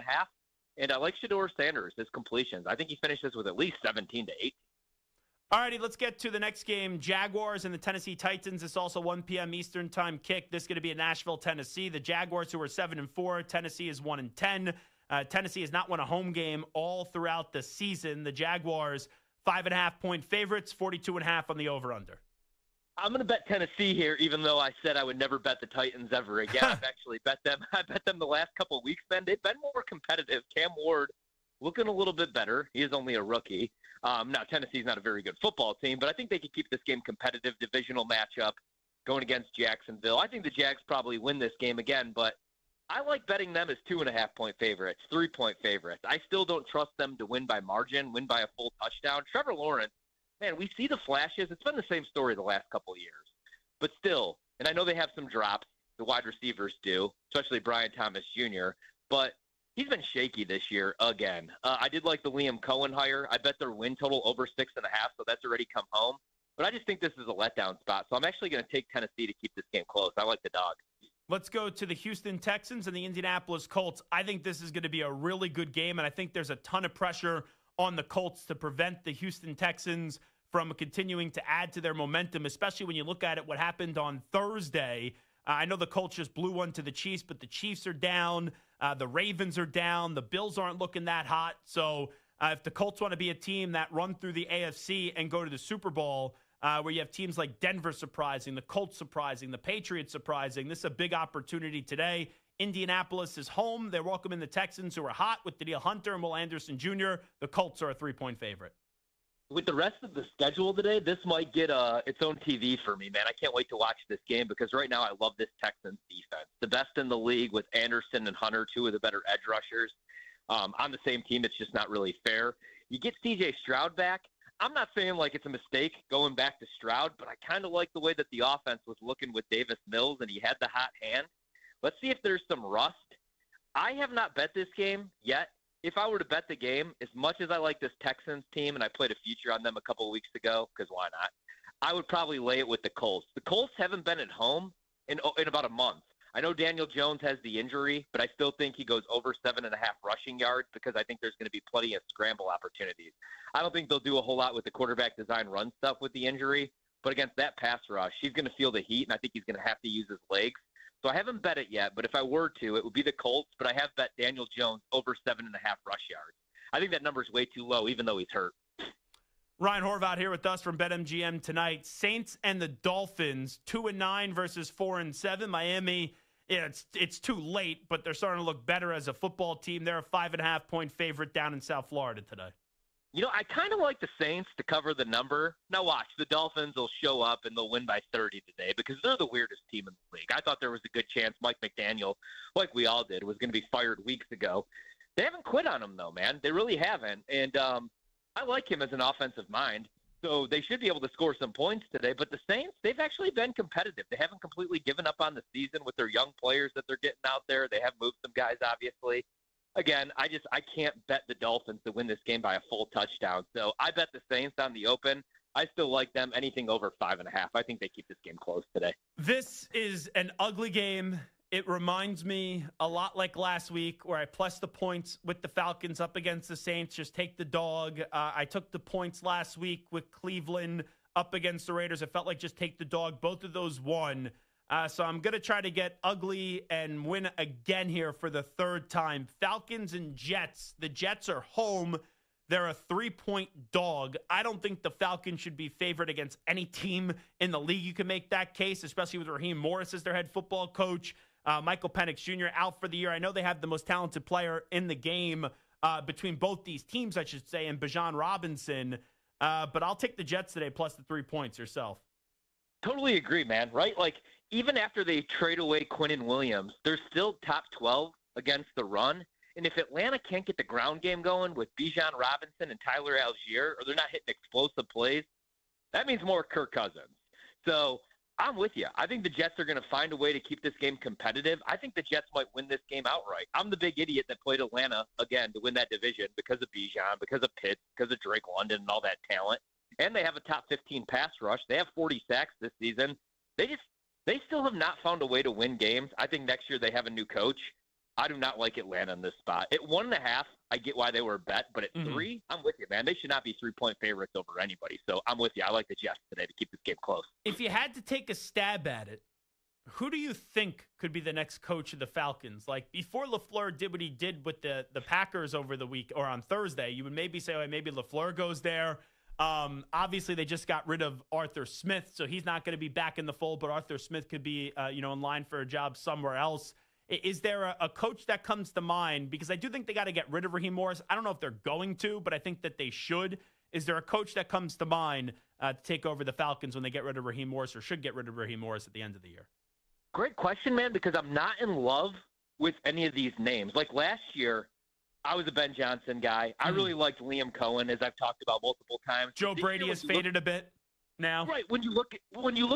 And I like Shedeur Sanders, his completions. I think he finishes with at least 17 to 18. All righty, let's get to the next game. Jaguars and the Tennessee Titans. It's also 1 p.m. Eastern time kick. This is going to be in Nashville, Tennessee. The Jaguars, who are 7-4. Tennessee is 1-10. Tennessee has not won a home game all throughout the season. The Jaguars, 5.5-point favorites, 42.5 on the over-under. I'm going to bet Tennessee here, even though I said I would never bet the Titans ever again. I've actually bet them. I bet them the last couple of weeks, Ben. They've been more competitive. Cam Ward looking a little bit better. He is only a rookie. Now, Tennessee's not a very good football team, but I think they could keep this game competitive, divisional matchup going against Jacksonville. I think the Jags probably win this game again, but I like betting them as 2.5-point favorites, 3-point favorites. I still don't trust them to win by margin, win by a full touchdown. Trevor Lawrence, man, we see the flashes. It's been the same story the last couple of years. But still, and I know they have some drops, the wide receivers do, especially Brian Thomas Jr., but he's been shaky this year again. I did like the Liam Cohen hire. I bet their win total over 6.5, so that's already come home. But I just think this is a letdown spot, so I'm actually going to take Tennessee to keep this game close. I like the dog. Let's go to the Houston Texans and the Indianapolis Colts. I think this is going to be a really good game, and I think there's a ton of pressure on the Colts to prevent the Houston Texans from continuing to add to their momentum, especially when you look at it, what happened on Thursday. I know the Colts just blew one to the Chiefs, but the Chiefs are down. The Ravens are down. The Bills aren't looking that hot. So if the Colts want to be a team that run through the AFC and go to the Super Bowl, where you have teams like Denver surprising, the Colts surprising, the Patriots surprising, this is a big opportunity today. Indianapolis is home. They're welcoming the Texans, who are hot with Danielle Hunter and Will Anderson Jr. The Colts are a 3-point favorite. With the rest of the schedule today, this might get its own TV for me, man. I can't wait to watch this game because right now I love this Texans defense. The best in the league with Anderson and Hunter, two of the better edge rushers. On the same team, it's just not really fair. You get C.J. Stroud back. I'm not saying like it's a mistake going back to Stroud, but I kind of like the way that the offense was looking with Davis Mills, and he had the hot hand. Let's see if there's some rust. I have not bet this game yet. If I were to bet the game, as much as I like this Texans team, and I played a future on them a couple of weeks ago, because why not, I would probably lay it with the Colts. The Colts haven't been at home in about a month. I know Daniel Jones has the injury, but I still think he goes over 7.5 rushing yards because I think there's going to be plenty of scramble opportunities. I don't think they'll do a whole lot with the quarterback design run stuff with the injury, but against that pass rush, he's going to feel the heat, and I think he's going to have to use his legs. So I haven't bet it yet, but if I were to, it would be the Colts, but I have bet Daniel Jones over 7.5 rush yards. I think that number is way too low, even though he's hurt. Ryan Horvath here with us from BetMGM tonight. Saints and the Dolphins, 2-9 versus 4-7. Miami, it's too late, but they're starting to look better as a football team. They're a 5.5-point favorite down in South Florida today. You know, I kind of like the Saints to cover the number. Now watch, the Dolphins will show up and they'll win by 30 today because they're the weirdest team in the league. I thought there was a good chance Mike McDaniel, like we all did, was going to be fired weeks ago. They haven't quit on him, though, man. They really haven't. And I like him as an offensive mind, so they should be able to score some points today. But the Saints, they've actually been competitive. They haven't completely given up on the season with their young players that they're getting out there. They have moved some guys, obviously. Again, I can't bet the Dolphins to win this game by a full touchdown. So I bet the Saints on the open. I still like them anything over 5.5. I think they keep this game close today. This is an ugly game. It reminds me a lot like last week where I plus the points with the Falcons up against the Saints. Just take the dog. I took the points last week with Cleveland up against the Raiders. It felt like just take the dog. Both of those won. So I'm going to try to get ugly and win again here for the third time. Falcons and Jets. The Jets are home. They're a 3-point dog. I don't think the Falcons should be favored against any team in the league. You can make that case, especially with Raheem Morris as their head football coach. Michael Penix Jr. out for the year. I know they have the most talented player in the game between both these teams, I should say, and Bijan Robinson. But I'll take the Jets today plus the 3 points yourself. Totally agree, man, right? Like, even after they trade away Quinnen Williams, they're still top 12 against the run. And if Atlanta can't get the ground game going with Bijan Robinson and Tyler Algier, or they're not hitting explosive plays, that means more Kirk Cousins. So I'm with you. I think the Jets are going to find a way to keep this game competitive. I think the Jets might win this game outright. I'm the big idiot that played Atlanta, again, to win that division because of Bijan, because of Pitts, because of Drake London and all that talent. And they have a top 15 pass rush. They have 40 sacks this season. They still have not found a way to win games. I think next year they have a new coach. I do not like Atlanta in this spot. At 1.5, I get why they were a bet, but at 3, I'm with you, man. They should not be 3-point favorites over anybody. So I'm with you. I like the Jets today to keep this game close. If you had to take a stab at it, who do you think could be the next coach of the Falcons? Like, before LaFleur did what he did with the Packers over the week or on Thursday, you would maybe say, oh, maybe LaFleur goes there. Obviously, they just got rid of Arthur Smith, so he's not going to be back in the fold, but Arthur Smith could be in line for a job somewhere else. Is there a coach that comes to mind? Because I do think they got to get rid of Raheem Morris. I don't know if they're going to, but I think that they should. Is there a coach that comes to mind to take over the Falcons when they get rid of Raheem Morris or should get rid of Raheem Morris at the end of the year? Great question, man, because I'm not in love with any of these names. Like last year, I was a Ben Johnson guy. I really liked Liam Cohen, as I've talked about multiple times. Joe Brady has faded a bit now. Right. When you look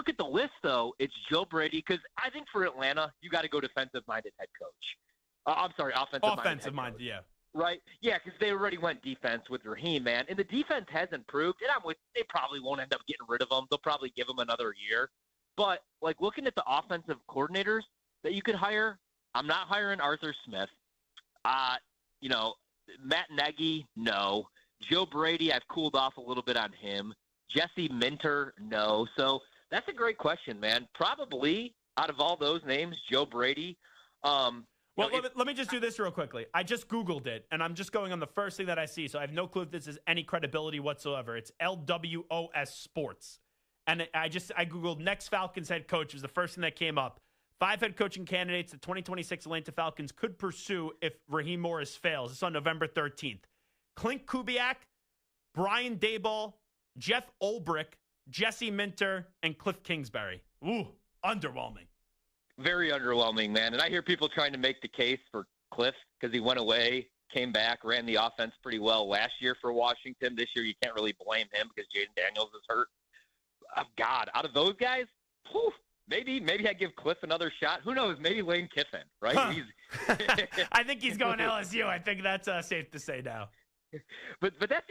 at the list, though, it's Joe Brady, because I think for Atlanta, you got to go defensive-minded head coach. I'm sorry, offensive-minded. Yeah. Right? Yeah, because they already went defense with Raheem, man. And the defense has improved, and they probably won't end up getting rid of him. They'll probably give him another year. But, like, looking at the offensive coordinators that you could hire, I'm not hiring Arthur Smith. Matt Nagy, no. Joe Brady, I've cooled off a little bit on him. Jesse Minter, no. So that's a great question, man. Probably out of all those names, Joe Brady. Let me just do this real quickly. I just Googled it, and I'm just going on the first thing that I see, so I have no clue if this is any credibility whatsoever. It's LWOS Sports. And I Googled next Falcons head coach. It was the first thing that came up. 5 head coaching candidates the 2026 Atlanta Falcons could pursue if Raheem Morris fails. It's on November 13th. Clint Kubiak, Brian Daboll, Jeff Ulbrich, Jesse Minter, and Cliff Kingsbury. Ooh, underwhelming. Very underwhelming, man. And I hear people trying to make the case for Cliff because he went away, came back, ran the offense pretty well last year for Washington. This year you can't really blame him because Jaden Daniels is hurt. God, out of those guys, maybe I'd give Cliff another shot. Who knows? Maybe Lane Kiffin, right? Huh. I think he's going LSU. I think that's safe to say now. But that's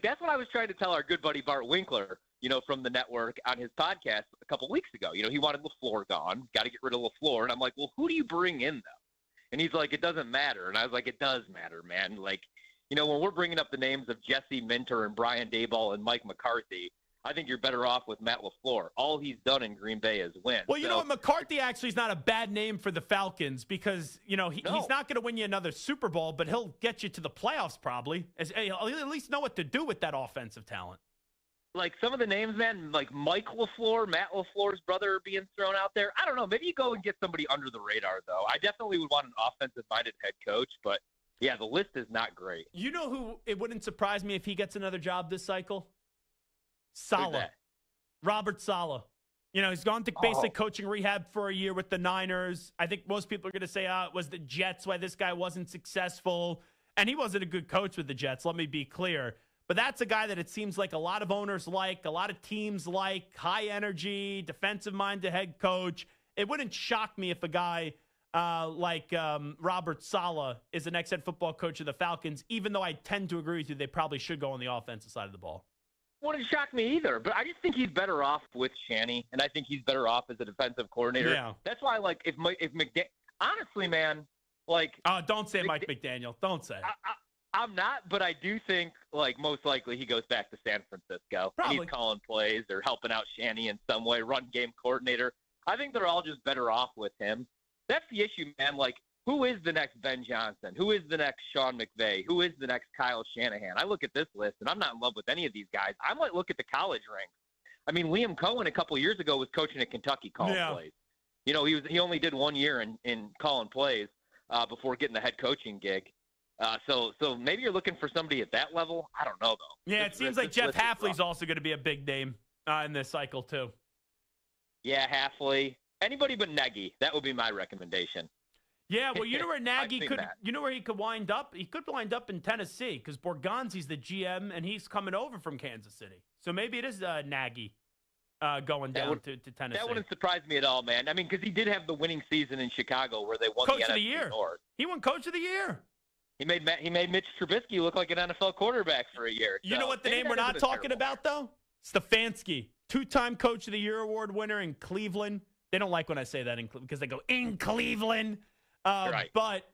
that's what I was trying to tell our good buddy Bart Winkler, from the network on his podcast a couple weeks ago. He wanted LaFleur gone, got to get rid of LaFleur, and I'm like, well, who do you bring in though? And he's like, it doesn't matter, and I was like, it does matter, man. When we're bringing up the names of Jesse Minter and Brian Daboll and Mike McCarthy, I think you're better off with Matt LaFleur. All he's done in Green Bay is win. Well, you know what? McCarthy actually is not a bad name for the Falcons because, he's not going to win you another Super Bowl, but he'll get you to the playoffs probably. He'll at least know what to do with that offensive talent. Like some of the names, man, like Mike LaFleur, Matt LaFleur's brother are being thrown out there. I don't know. Maybe you go and get somebody under the radar, though. I definitely would want an offensive-minded head coach, but, yeah, the list is not great. You know who it wouldn't surprise me if he gets another job this cycle? Saleh. Robert Saleh. He's gone to basic coaching rehab for a year with the Niners. I think most people are going to say, it was the Jets why this guy wasn't successful. And he wasn't a good coach with the Jets, let me be clear. But that's a guy that it seems like a lot of owners like, a lot of teams like, high energy, defensive-minded head coach. It wouldn't shock me if a guy like Robert Saleh is the next head football coach of the Falcons, even though I tend to agree with you, they probably should go on the offensive side of the ball. Wouldn't shock me either, but I just think he's better off with Shanny, and I think he's better off as a defensive coordinator. Yeah. That's why, if McDaniel, honestly, man, don't say Mike McDaniel. Don't say. I'm not, but I do think, most likely he goes back to San Francisco. Probably. And he's calling plays or helping out Shanny in some way, run game coordinator. I think they're all just better off with him. That's the issue, man. Who is the next Ben Johnson? Who is the next Sean McVay? Who is the next Kyle Shanahan? I look at this list, and I'm not in love with any of these guys. I might look at the college ranks. I mean, Liam Cohen a couple years ago was coaching at Kentucky calling plays. He only did 1 year in calling plays before getting the head coaching gig. So maybe you're looking for somebody at that level. I don't know, though. Yeah, it seems like Jeff Hafley's also going to be a big name in this cycle, too. Yeah, Hafley. Anybody but Nagy. That would be my recommendation. Yeah, well, you know where Nagy could – you know where he could wind up? He could wind up in Tennessee because Borgonzi's the GM, and he's coming over from Kansas City. So maybe it is Nagy going down to Tennessee. That wouldn't surprise me at all, man. I mean, because he did have the winning season in Chicago where they won the NFC year. North. He won Coach of the Year. He made Mitch Trubisky look like an NFL quarterback for a year. You know what the name we're not talking about, though? Stefanski, 2-time Coach of the Year award winner in Cleveland. They don't like when I say that because they go, in Cleveland. Right. But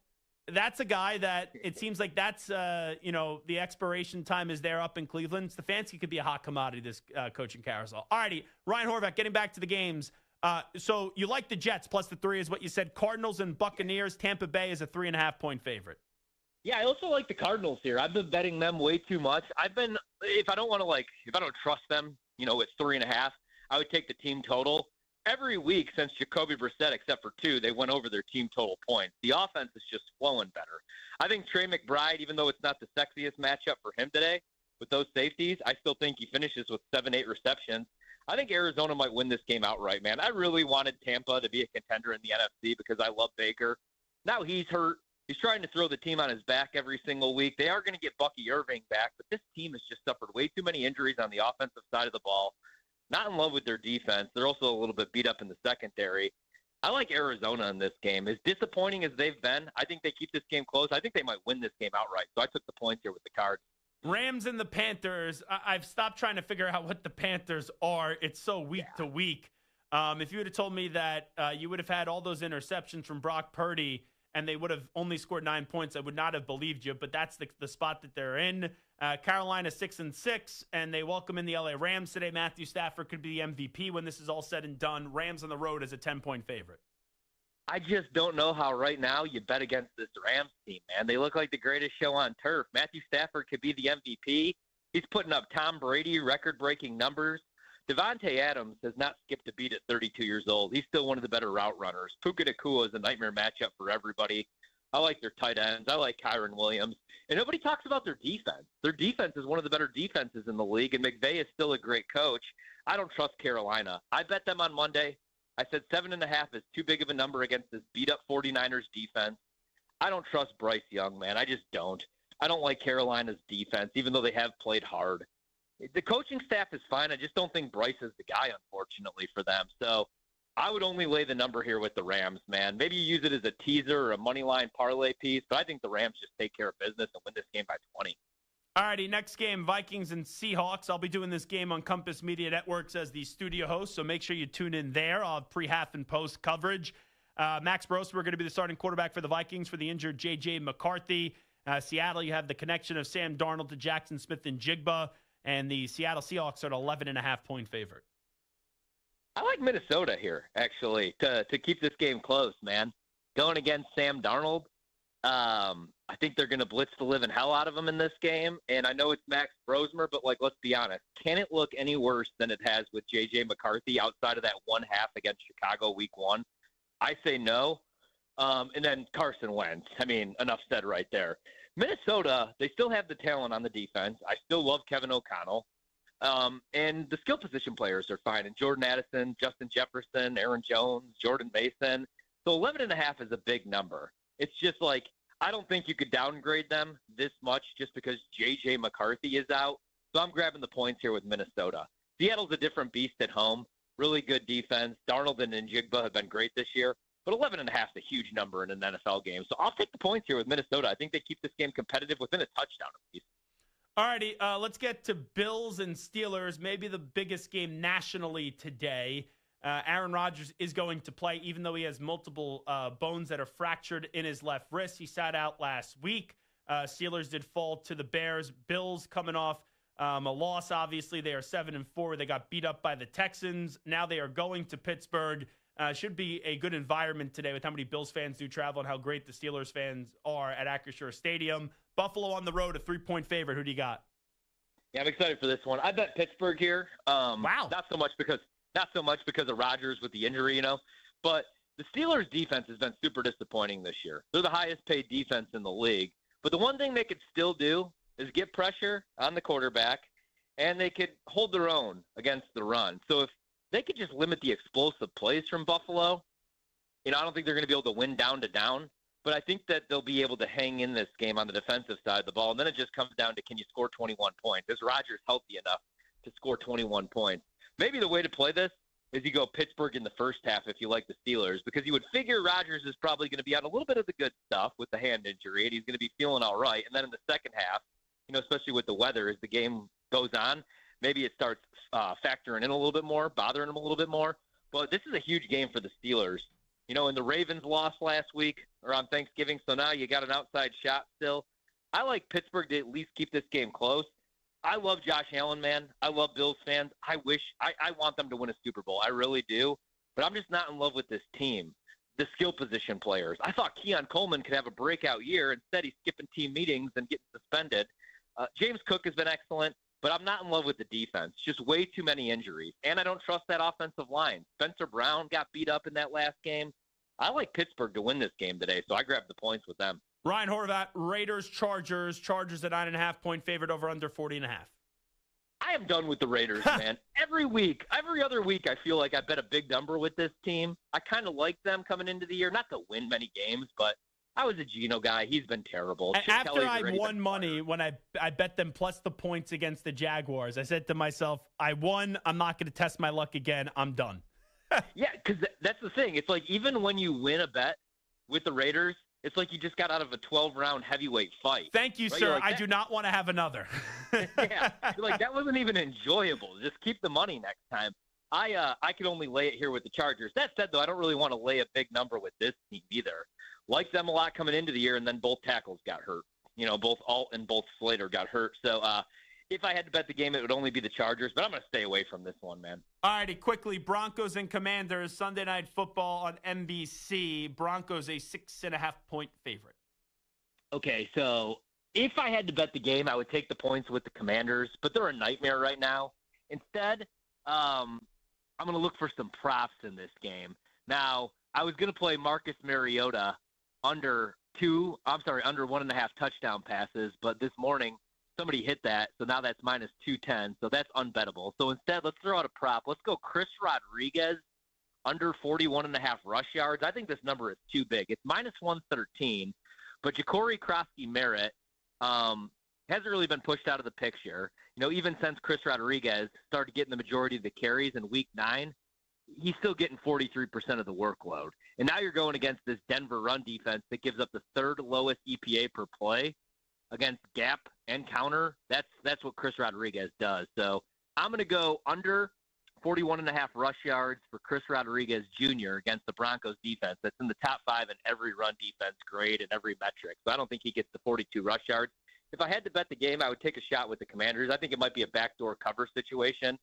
that's a guy that it seems like that's, the expiration time is there up in Cleveland. Stefanski could be a hot commodity this coaching carousel. All righty, Ryan Horvath, getting back to the games. So you like the Jets plus the 3 is what you said. Cardinals and Buccaneers. Tampa Bay is a 3.5-point favorite. Yeah, I also like the Cardinals here. I've been betting them way too much. If I don't trust them, at 3.5, I would take the team total. Every week since Jacoby Brissett, except for 2, they went over their team total points. The offense is just flowing better. I think Trey McBride, even though it's not the sexiest matchup for him today with those safeties, I still think he finishes with 7-8 receptions. I think Arizona might win this game outright, man. I really wanted Tampa to be a contender in the NFC because I love Baker. Now he's hurt. He's trying to throw the team on his back every single week. They are going to get Bucky Irving back, but this team has just suffered way too many injuries on the offensive side of the ball. Not in love with their defense. They're also a little bit beat up in the secondary. I like Arizona in this game. As disappointing as they've been, I think they keep this game close. I think they might win this game outright. So I took the points here with the Cards. Rams and the Panthers. I've stopped trying to figure out what the Panthers are. It's so week to week. If you would have told me that you would have had all those interceptions from Brock Purdy and they would have only scored 9 points, I would not have believed you, but that's the spot that they're in. Carolina 6-6, and they welcome in the LA Rams today. Matthew Stafford could be the MVP when this is all said and done. Rams on the road as a 10-point favorite. I just don't know how right now you bet against this Rams team, man. They look like the greatest show on turf. Matthew Stafford could be the MVP. He's putting up Tom Brady record-breaking numbers. Devontae Adams has not skipped a beat at 32 years old. He's still one of the better route runners. Puka Nacua is a nightmare matchup for everybody. I like their tight ends. I like Kyron Williams. And nobody talks about their defense. Their defense is one of the better defenses in the league, and McVay is still a great coach. I don't trust Carolina. I bet them on Monday. I said 7.5 is too big of a number against this beat-up 49ers defense. I don't trust Bryce Young, man. I just don't. I don't like Carolina's defense, even though they have played hard. The coaching staff is fine. I just don't think Bryce is the guy, unfortunately, for them. So I would only lay the number here with the Rams, man. Maybe you use it as a teaser or a money line parlay piece, but I think the Rams just take care of business and win this game by 20. All righty, next game, Vikings and Seahawks. I'll be doing this game on Compass Media Networks as the studio host, so make sure you tune in there. I'll have pre-half and post coverage. Max Brosmer going to be the starting quarterback for the Vikings for the injured J.J. McCarthy. Seattle, you have the connection of Sam Darnold to Jackson Smith and Jigba, and the Seattle Seahawks are an 11.5-point favorite. I like Minnesota here, actually, to keep this game close, man. Going against Sam Darnold, I think they're going to blitz the living hell out of him in this game. And I know it's Max Brosmer, but, let's be honest. Can it look any worse than it has with J.J. McCarthy outside of that one half against Chicago week 1? I say no. And then Carson Wentz. I mean, enough said right there. Minnesota, they still have the talent on the defense. I still love Kevin O'Connell. And the skill position players are fine. And Jordan Addison, Justin Jefferson, Aaron Jones, Jordan Mason. So 11.5 is a big number. It's just I don't think you could downgrade them this much just because J.J. McCarthy is out. So I'm grabbing the points here with Minnesota. Seattle's a different beast at home. Really good defense. Darnold and Njigba have been great this year. But 11.5 is a huge number in an NFL game. So I'll take the points here with Minnesota. I think they keep this game competitive within a touchdown apiece. All righty, let's get to Bills and Steelers, maybe the biggest game nationally today. Aaron Rodgers is going to play, even though he has multiple bones that are fractured in his left wrist. He sat out last week. Steelers did fall to the Bears. Bills coming off a loss, obviously. They are 7-4. They got beat up by the Texans. Now they are going to Pittsburgh. Should be a good environment today with how many Bills fans do travel and how great the Steelers fans are at Acrisure Stadium. Buffalo on the road, a 3-point favorite. Who do you got? Yeah, I'm excited for this one. I bet Pittsburgh here. Wow. Not so much because of Rodgers with the injury, but the Steelers' defense has been super disappointing this year. They're the highest-paid defense in the league. But the one thing they could still do is get pressure on the quarterback, and they could hold their own against the run. So if they could just limit the explosive plays from Buffalo, I don't think they're going to be able to win down to down. But I think that they'll be able to hang in this game on the defensive side of the ball. And then it just comes down to, can you score 21 points? Is Rodgers healthy enough to score 21 points? Maybe the way to play this is you go Pittsburgh in the first half if you like the Steelers, because you would figure Rodgers is probably going to be on a little bit of the good stuff with the hand injury, and he's going to be feeling all right. And then in the second half, especially with the weather, as the game goes on, maybe it starts factoring in a little bit more, bothering him a little bit more. But this is a huge game for the Steelers. And the Ravens lost last week or on Thanksgiving, so now you got an outside shot still. I like Pittsburgh to at least keep this game close. I love Josh Allen, man. I love Bills fans. I want them to win a Super Bowl. I really do. But I'm just not in love with this team. The skill position players. I thought Keon Coleman could have a breakout year. Instead, he's skipping team meetings and getting suspended. James Cook has been excellent. But I'm not in love with the defense. Just way too many injuries. And I don't trust that offensive line. Spencer Brown got beat up in that last game. I like Pittsburgh to win this game today, so I grabbed the points with them. Ryan Horvat, Raiders, Chargers. Chargers at 9.5-point favorite over under 40.5. I am done with the Raiders, man. Every other week, I feel like I bet a big number with this team. I kind of like them coming into the year. Not to win many games, but I was a Geno guy. He's been terrible. After I won money when I bet them plus the points against the Jaguars, I said to myself, I won. I'm not going to test my luck again. I'm done. Yeah, because that's the thing. It's like even when you win a bet with the Raiders, it's like you just got out of a 12-round heavyweight fight. Thank you, right? sir. I do not want to have another. Yeah. You're like, that wasn't even enjoyable. Just keep the money next time. I can only lay it here with the Chargers. That said, though, I don't really want to lay a big number with this team either. Liked them a lot coming into the year, and then both tackles got hurt. Both Alt and both Slater got hurt. So if I had to bet the game, it would only be the Chargers, but I'm going to stay away from this one, man. All righty, quickly, Broncos and Commanders, Sunday Night Football on NBC. Broncos a 6.5-point favorite. Okay, so if I had to bet the game, I would take the points with the Commanders, but they're a nightmare right now. Instead, I'm going to look for some props in this game. Now, I was going to play Marcus Mariota under 1.5 touchdown passes, but this morning somebody hit that, so now that's minus 210, so that's unbettable. So instead, let's throw out a prop. Let's go Chris Rodriguez under 41.5 rush yards. I think this number is too big. It's minus 113, but Ja'Cory Krosky-Merritt hasn't really been pushed out of the picture. Even since Chris Rodriguez started getting the majority of the carries in Week 9, he's still getting 43% of the workload. And now you're going against this Denver run defense that gives up the third lowest EPA per play against gap and counter. That's what Chris Rodriguez does. So I'm going to go under 41.5 rush yards for Chris Rodriguez Jr. against the Broncos defense. That's in the top 5 in every run defense grade and every metric. So I don't think he gets the 42 rush yards. If I had to bet the game, I would take a shot with the Commanders. I think it might be a backdoor cover situation.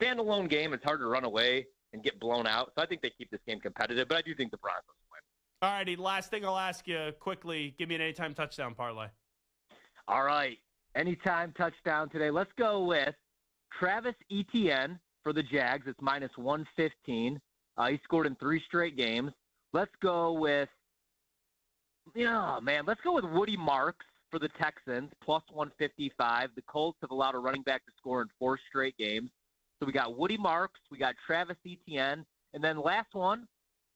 Standalone game, it's hard to run away and get blown out. So I think they keep this game competitive, but I do think the Broncos win. All righty, last thing I'll ask you quickly. Give me an anytime touchdown parlay. All right, anytime touchdown today. Let's go with Travis Etienne for the Jags. It's minus 115. He scored in 3 straight games. Let's go with, let's go with Woody Marks for the Texans, plus 155. The Colts have allowed a running back to score in 4 straight games. So we got Woody Marks, we got Travis Etienne, and then last one,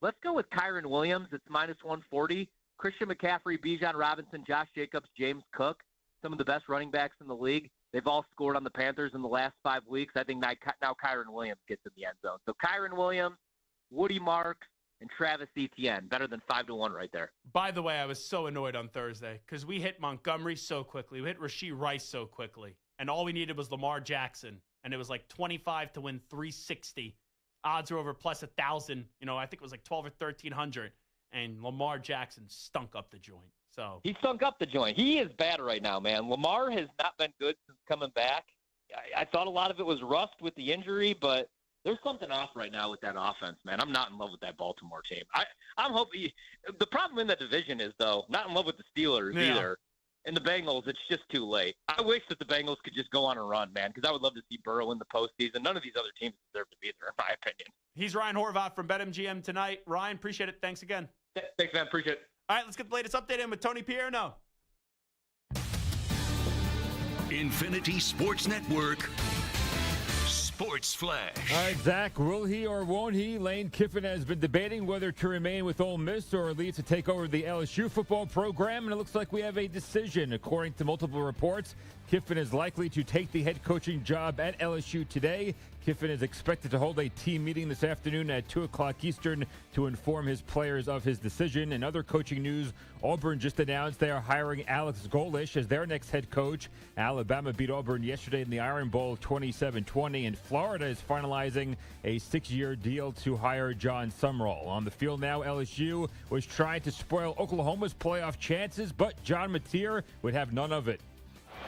let's go with Kyron Williams. It's minus 140. Christian McCaffrey, Bijan Robinson, Josh Jacobs, James Cook, some of the best running backs in the league. They've all scored on the Panthers in the last 5 weeks. I think now Kyron Williams gets in the end zone. So Kyron Williams, Woody Marks, and Travis Etienne. Better than 5-1 right there. By the way, I was so annoyed on Thursday because we hit Montgomery so quickly. We hit Rashee Rice so quickly. And all we needed was Lamar Jackson. And it was like 25 to win 360. Odds were over plus 1,000. I think it was like 12 or 1,300. And Lamar Jackson stunk up the joint. So he stunk up the joint. He is bad right now, man. Lamar has not been good since coming back. I thought a lot of it was rust with the injury, but there's something off right now with that offense, man. I'm not in love with that Baltimore team. I'm hoping the problem in that division is, though, not in love with the Steelers either. And the Bengals, it's just too late. I wish that the Bengals could just go on a run, man, because I would love to see Burrow in the postseason. None of these other teams deserve to be there, in my opinion. He's Ryan Horvath from BetMGM tonight. Ryan, appreciate it. Thanks again. Thanks, man. Appreciate it. All right, let's get the latest update in with Tony Pierno. Infinity Sports Network. Sports Flash. All right, Zach, will he or won't he? Lane Kiffin has been debating whether to remain with Ole Miss or leave to take over the LSU football program, and it looks like we have a decision. According to multiple reports, Kiffin is likely to take the head coaching job at LSU today. Kiffin is expected to hold a team meeting this afternoon at 2 o'clock Eastern to inform his players of his decision. In other coaching news, Auburn just announced they are hiring Alex Golesh as their next head coach. Alabama beat Auburn yesterday in the Iron Bowl 27-20, and Florida is finalizing a 6-year deal to hire John Sumrall. On the field now, LSU was trying to spoil Oklahoma's playoff chances, but John Mateer would have none of it.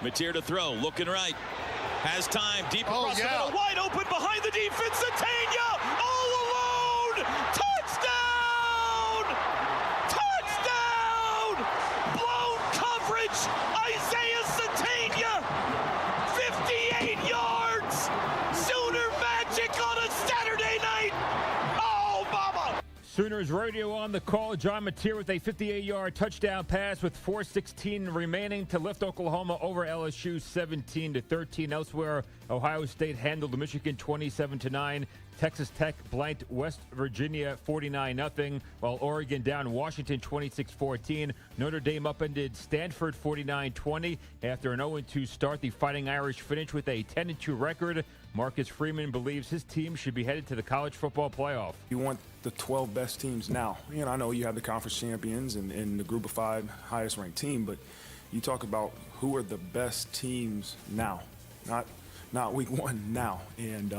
Mateer to throw, looking right. Has time, deep across the middle, wide open behind the defense. Satania all alone. Touchdown! Touchdown! Blown coverage. Isaiah Satania, 58 yards. Sooner magic on a Saturday night. Oh, mama! Sooners radio on the call. John Mateer with a 58-yard touchdown pass with 4:16 remaining to lift Oklahoma over LSU 17-13. Elsewhere, Ohio State handled Michigan 27-9. Texas Tech blanked West Virginia 49-0, while Oregon down Washington 26-14. Notre Dame upended Stanford 49-20. After an 0-2 start, the Fighting Irish finished with a 10-2 record. Marcus Freeman believes his team should be headed to the college football playoff. You want the 12 best teams now. I know you have the conference champions and the group of 5 highest ranked team, but you talk about who are the best teams now, not not week one, now. And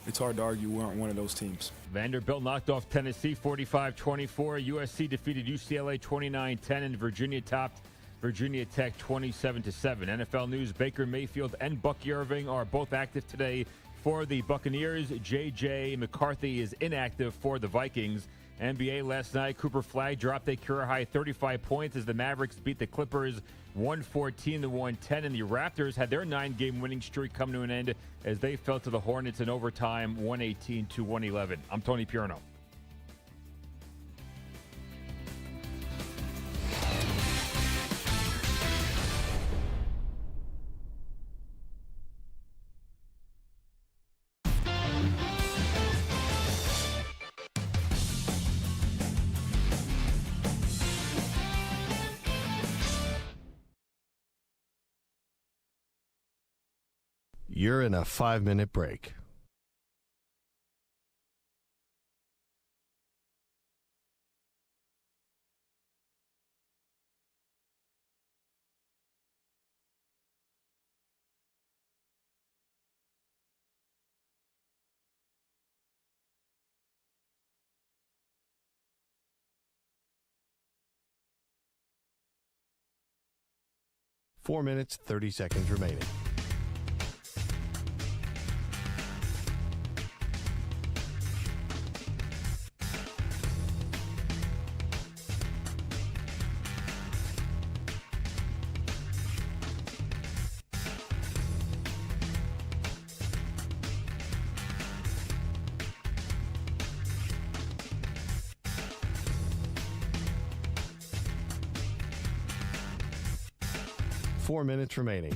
it's hard to argue we aren't one of those teams. Vanderbilt knocked off Tennessee 45-24. USC defeated UCLA 29-10, and Virginia topped Virginia Tech 27-7. NFL news: Baker Mayfield and Bucky Irving are both active today for the Buccaneers. J.J. McCarthy is inactive for the Vikings. NBA last night, Cooper Flagg dropped a career-high 35 points as the Mavericks beat the Clippers 114-110, and the Raptors had their 9-game winning streak come to an end as they fell to the Hornets in overtime 118-111. I'm Tony Pierno. You're in a 5-minute break. Four minutes, 30 seconds remaining. Four minutes remaining.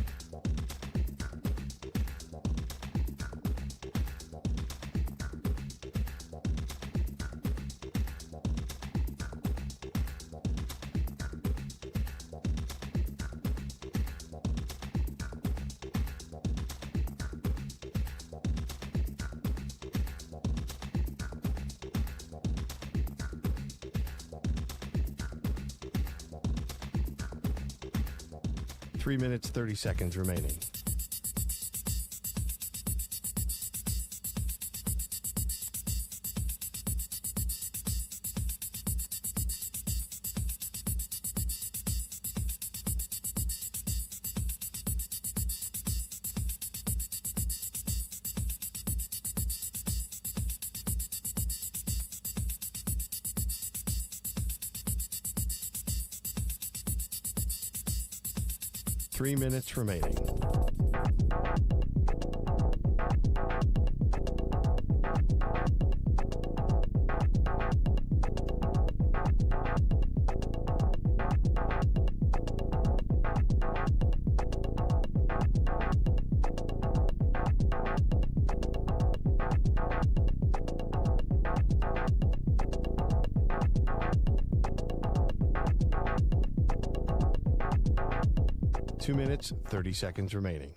Three minutes, 30 seconds remaining. Three minutes remaining. Two minutes, 30 seconds remaining.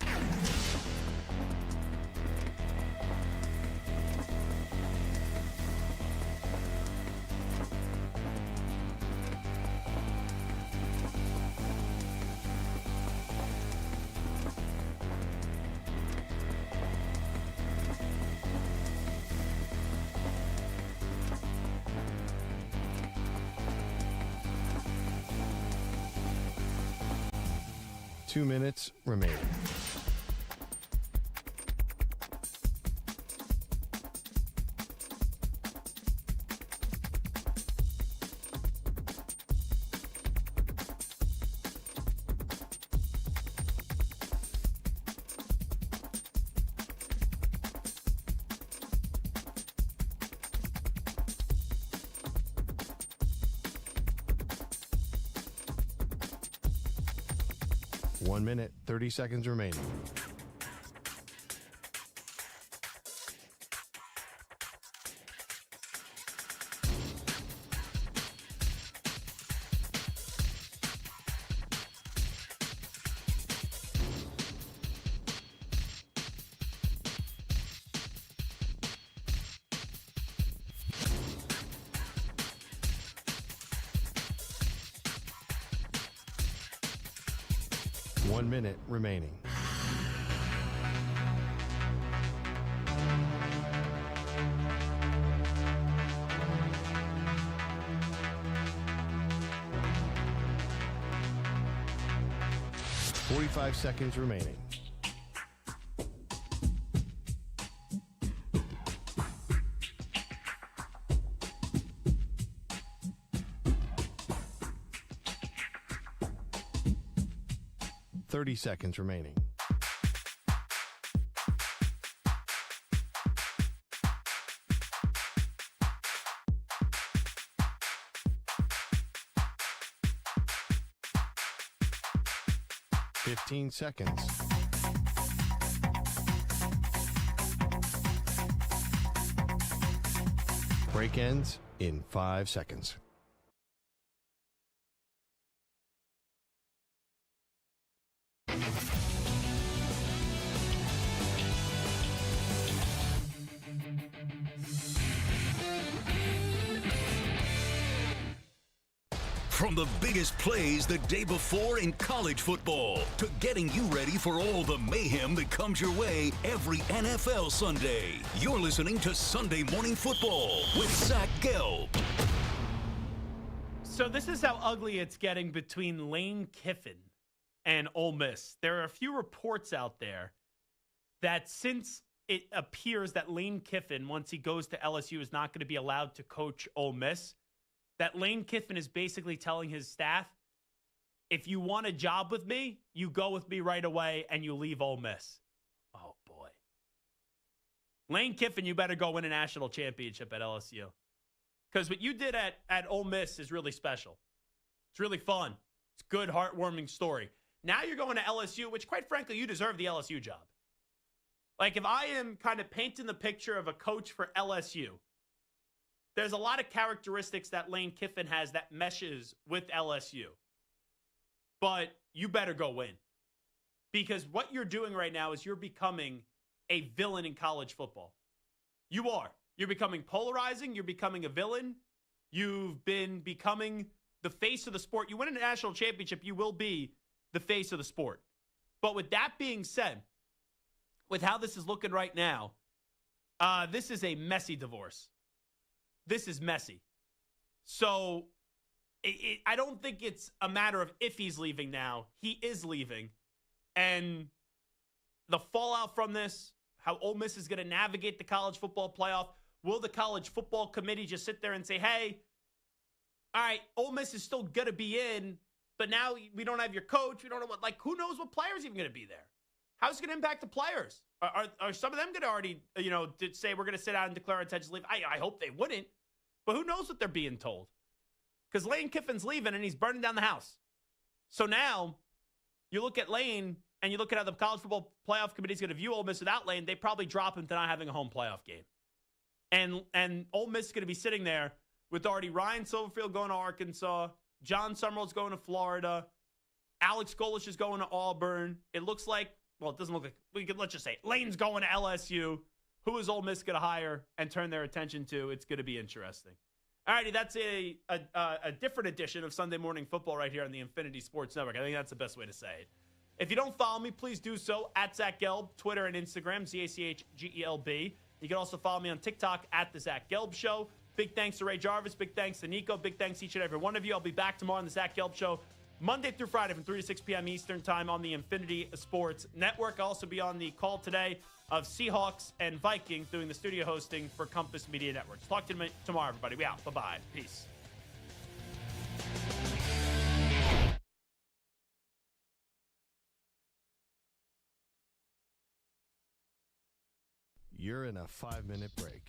Two minutes remaining. One minute, 30 seconds remaining. One minute remaining. 45 seconds remaining. Seconds remaining. Seconds. Break ends in 5 seconds. From the biggest plays the day before in college football to getting you ready for all the mayhem that comes your way every NFL Sunday. You're listening to Sunday Morning Football with Zach Gelb. So this is how ugly it's getting between Lane Kiffin and Ole Miss. There are a few reports out there that since it appears that Lane Kiffin, once he goes to LSU, is not going to be allowed to coach Ole Miss, that Lane Kiffin is basically telling his staff, if you want a job with me, you go with me right away and you leave Ole Miss. Oh, boy. Lane Kiffin, you better go win a national championship at LSU. Because what you did at Ole Miss is really special. It's really fun. It's a good, heartwarming story. Now you're going to LSU, which, quite frankly, you deserve the LSU job. Like, if I am kind of painting the picture of a coach for LSU, there's a lot of characteristics that Lane Kiffin has that meshes with LSU. But you better go win. Because what you're doing right now is you're becoming a villain in college football. You are. You're becoming polarizing. You're becoming a villain. You've been becoming the face of the sport. You win a national championship, you will be the face of the sport. But with that being said, with how this is looking right now, this is a messy divorce. This is messy. So I don't think it's a matter of if he's leaving now. He is leaving. And the fallout from this, how Ole Miss is going to navigate the college football playoff. Will the college football committee just sit there and say, hey, all right, Ole Miss is still going to be in, but now we don't have your coach. We don't know what, like, who knows what players even going to be there? How's it going to impact the players? Are some of them going to already, say we're going to sit out and declare our intention to leave? I hope they wouldn't, but who knows what they're being told? Because Lane Kiffin's leaving and he's burning down the house. So now you look at Lane and you look at how the college football playoff committee is going to view Ole Miss without Lane. They probably drop him to not having a home playoff game. And Ole Miss is going to be sitting there with already Ryan Silverfield going to Arkansas, John Summerall's going to Florida, Alex Golish is going to Auburn. It looks like, well, it doesn't look like, let's just say Lane's going to LSU. Who is Ole Miss going to hire and turn their attention to? It's going to be interesting. All righty, that's a different edition of Sunday Morning Football right here on the Infinity Sports Network. I think that's the best way to say it. If you don't follow me, please do so at Zach Gelb, Twitter and Instagram, ZACHGELB. You can also follow me on TikTok at The Zach Gelb Show. Big thanks to Ray Jarvis. Big thanks to Nico. Big thanks to each and every one of you. I'll be back tomorrow on The Zach Gelb Show, Monday through Friday from 3 to 6 p.m. Eastern Time on the Infinity Sports Network. I'll also be on the call today of Seahawks and Vikings doing the studio hosting for Compass Media Networks. Talk to you tomorrow, everybody. We out. Bye-bye. Peace. You're in a 5-minute break.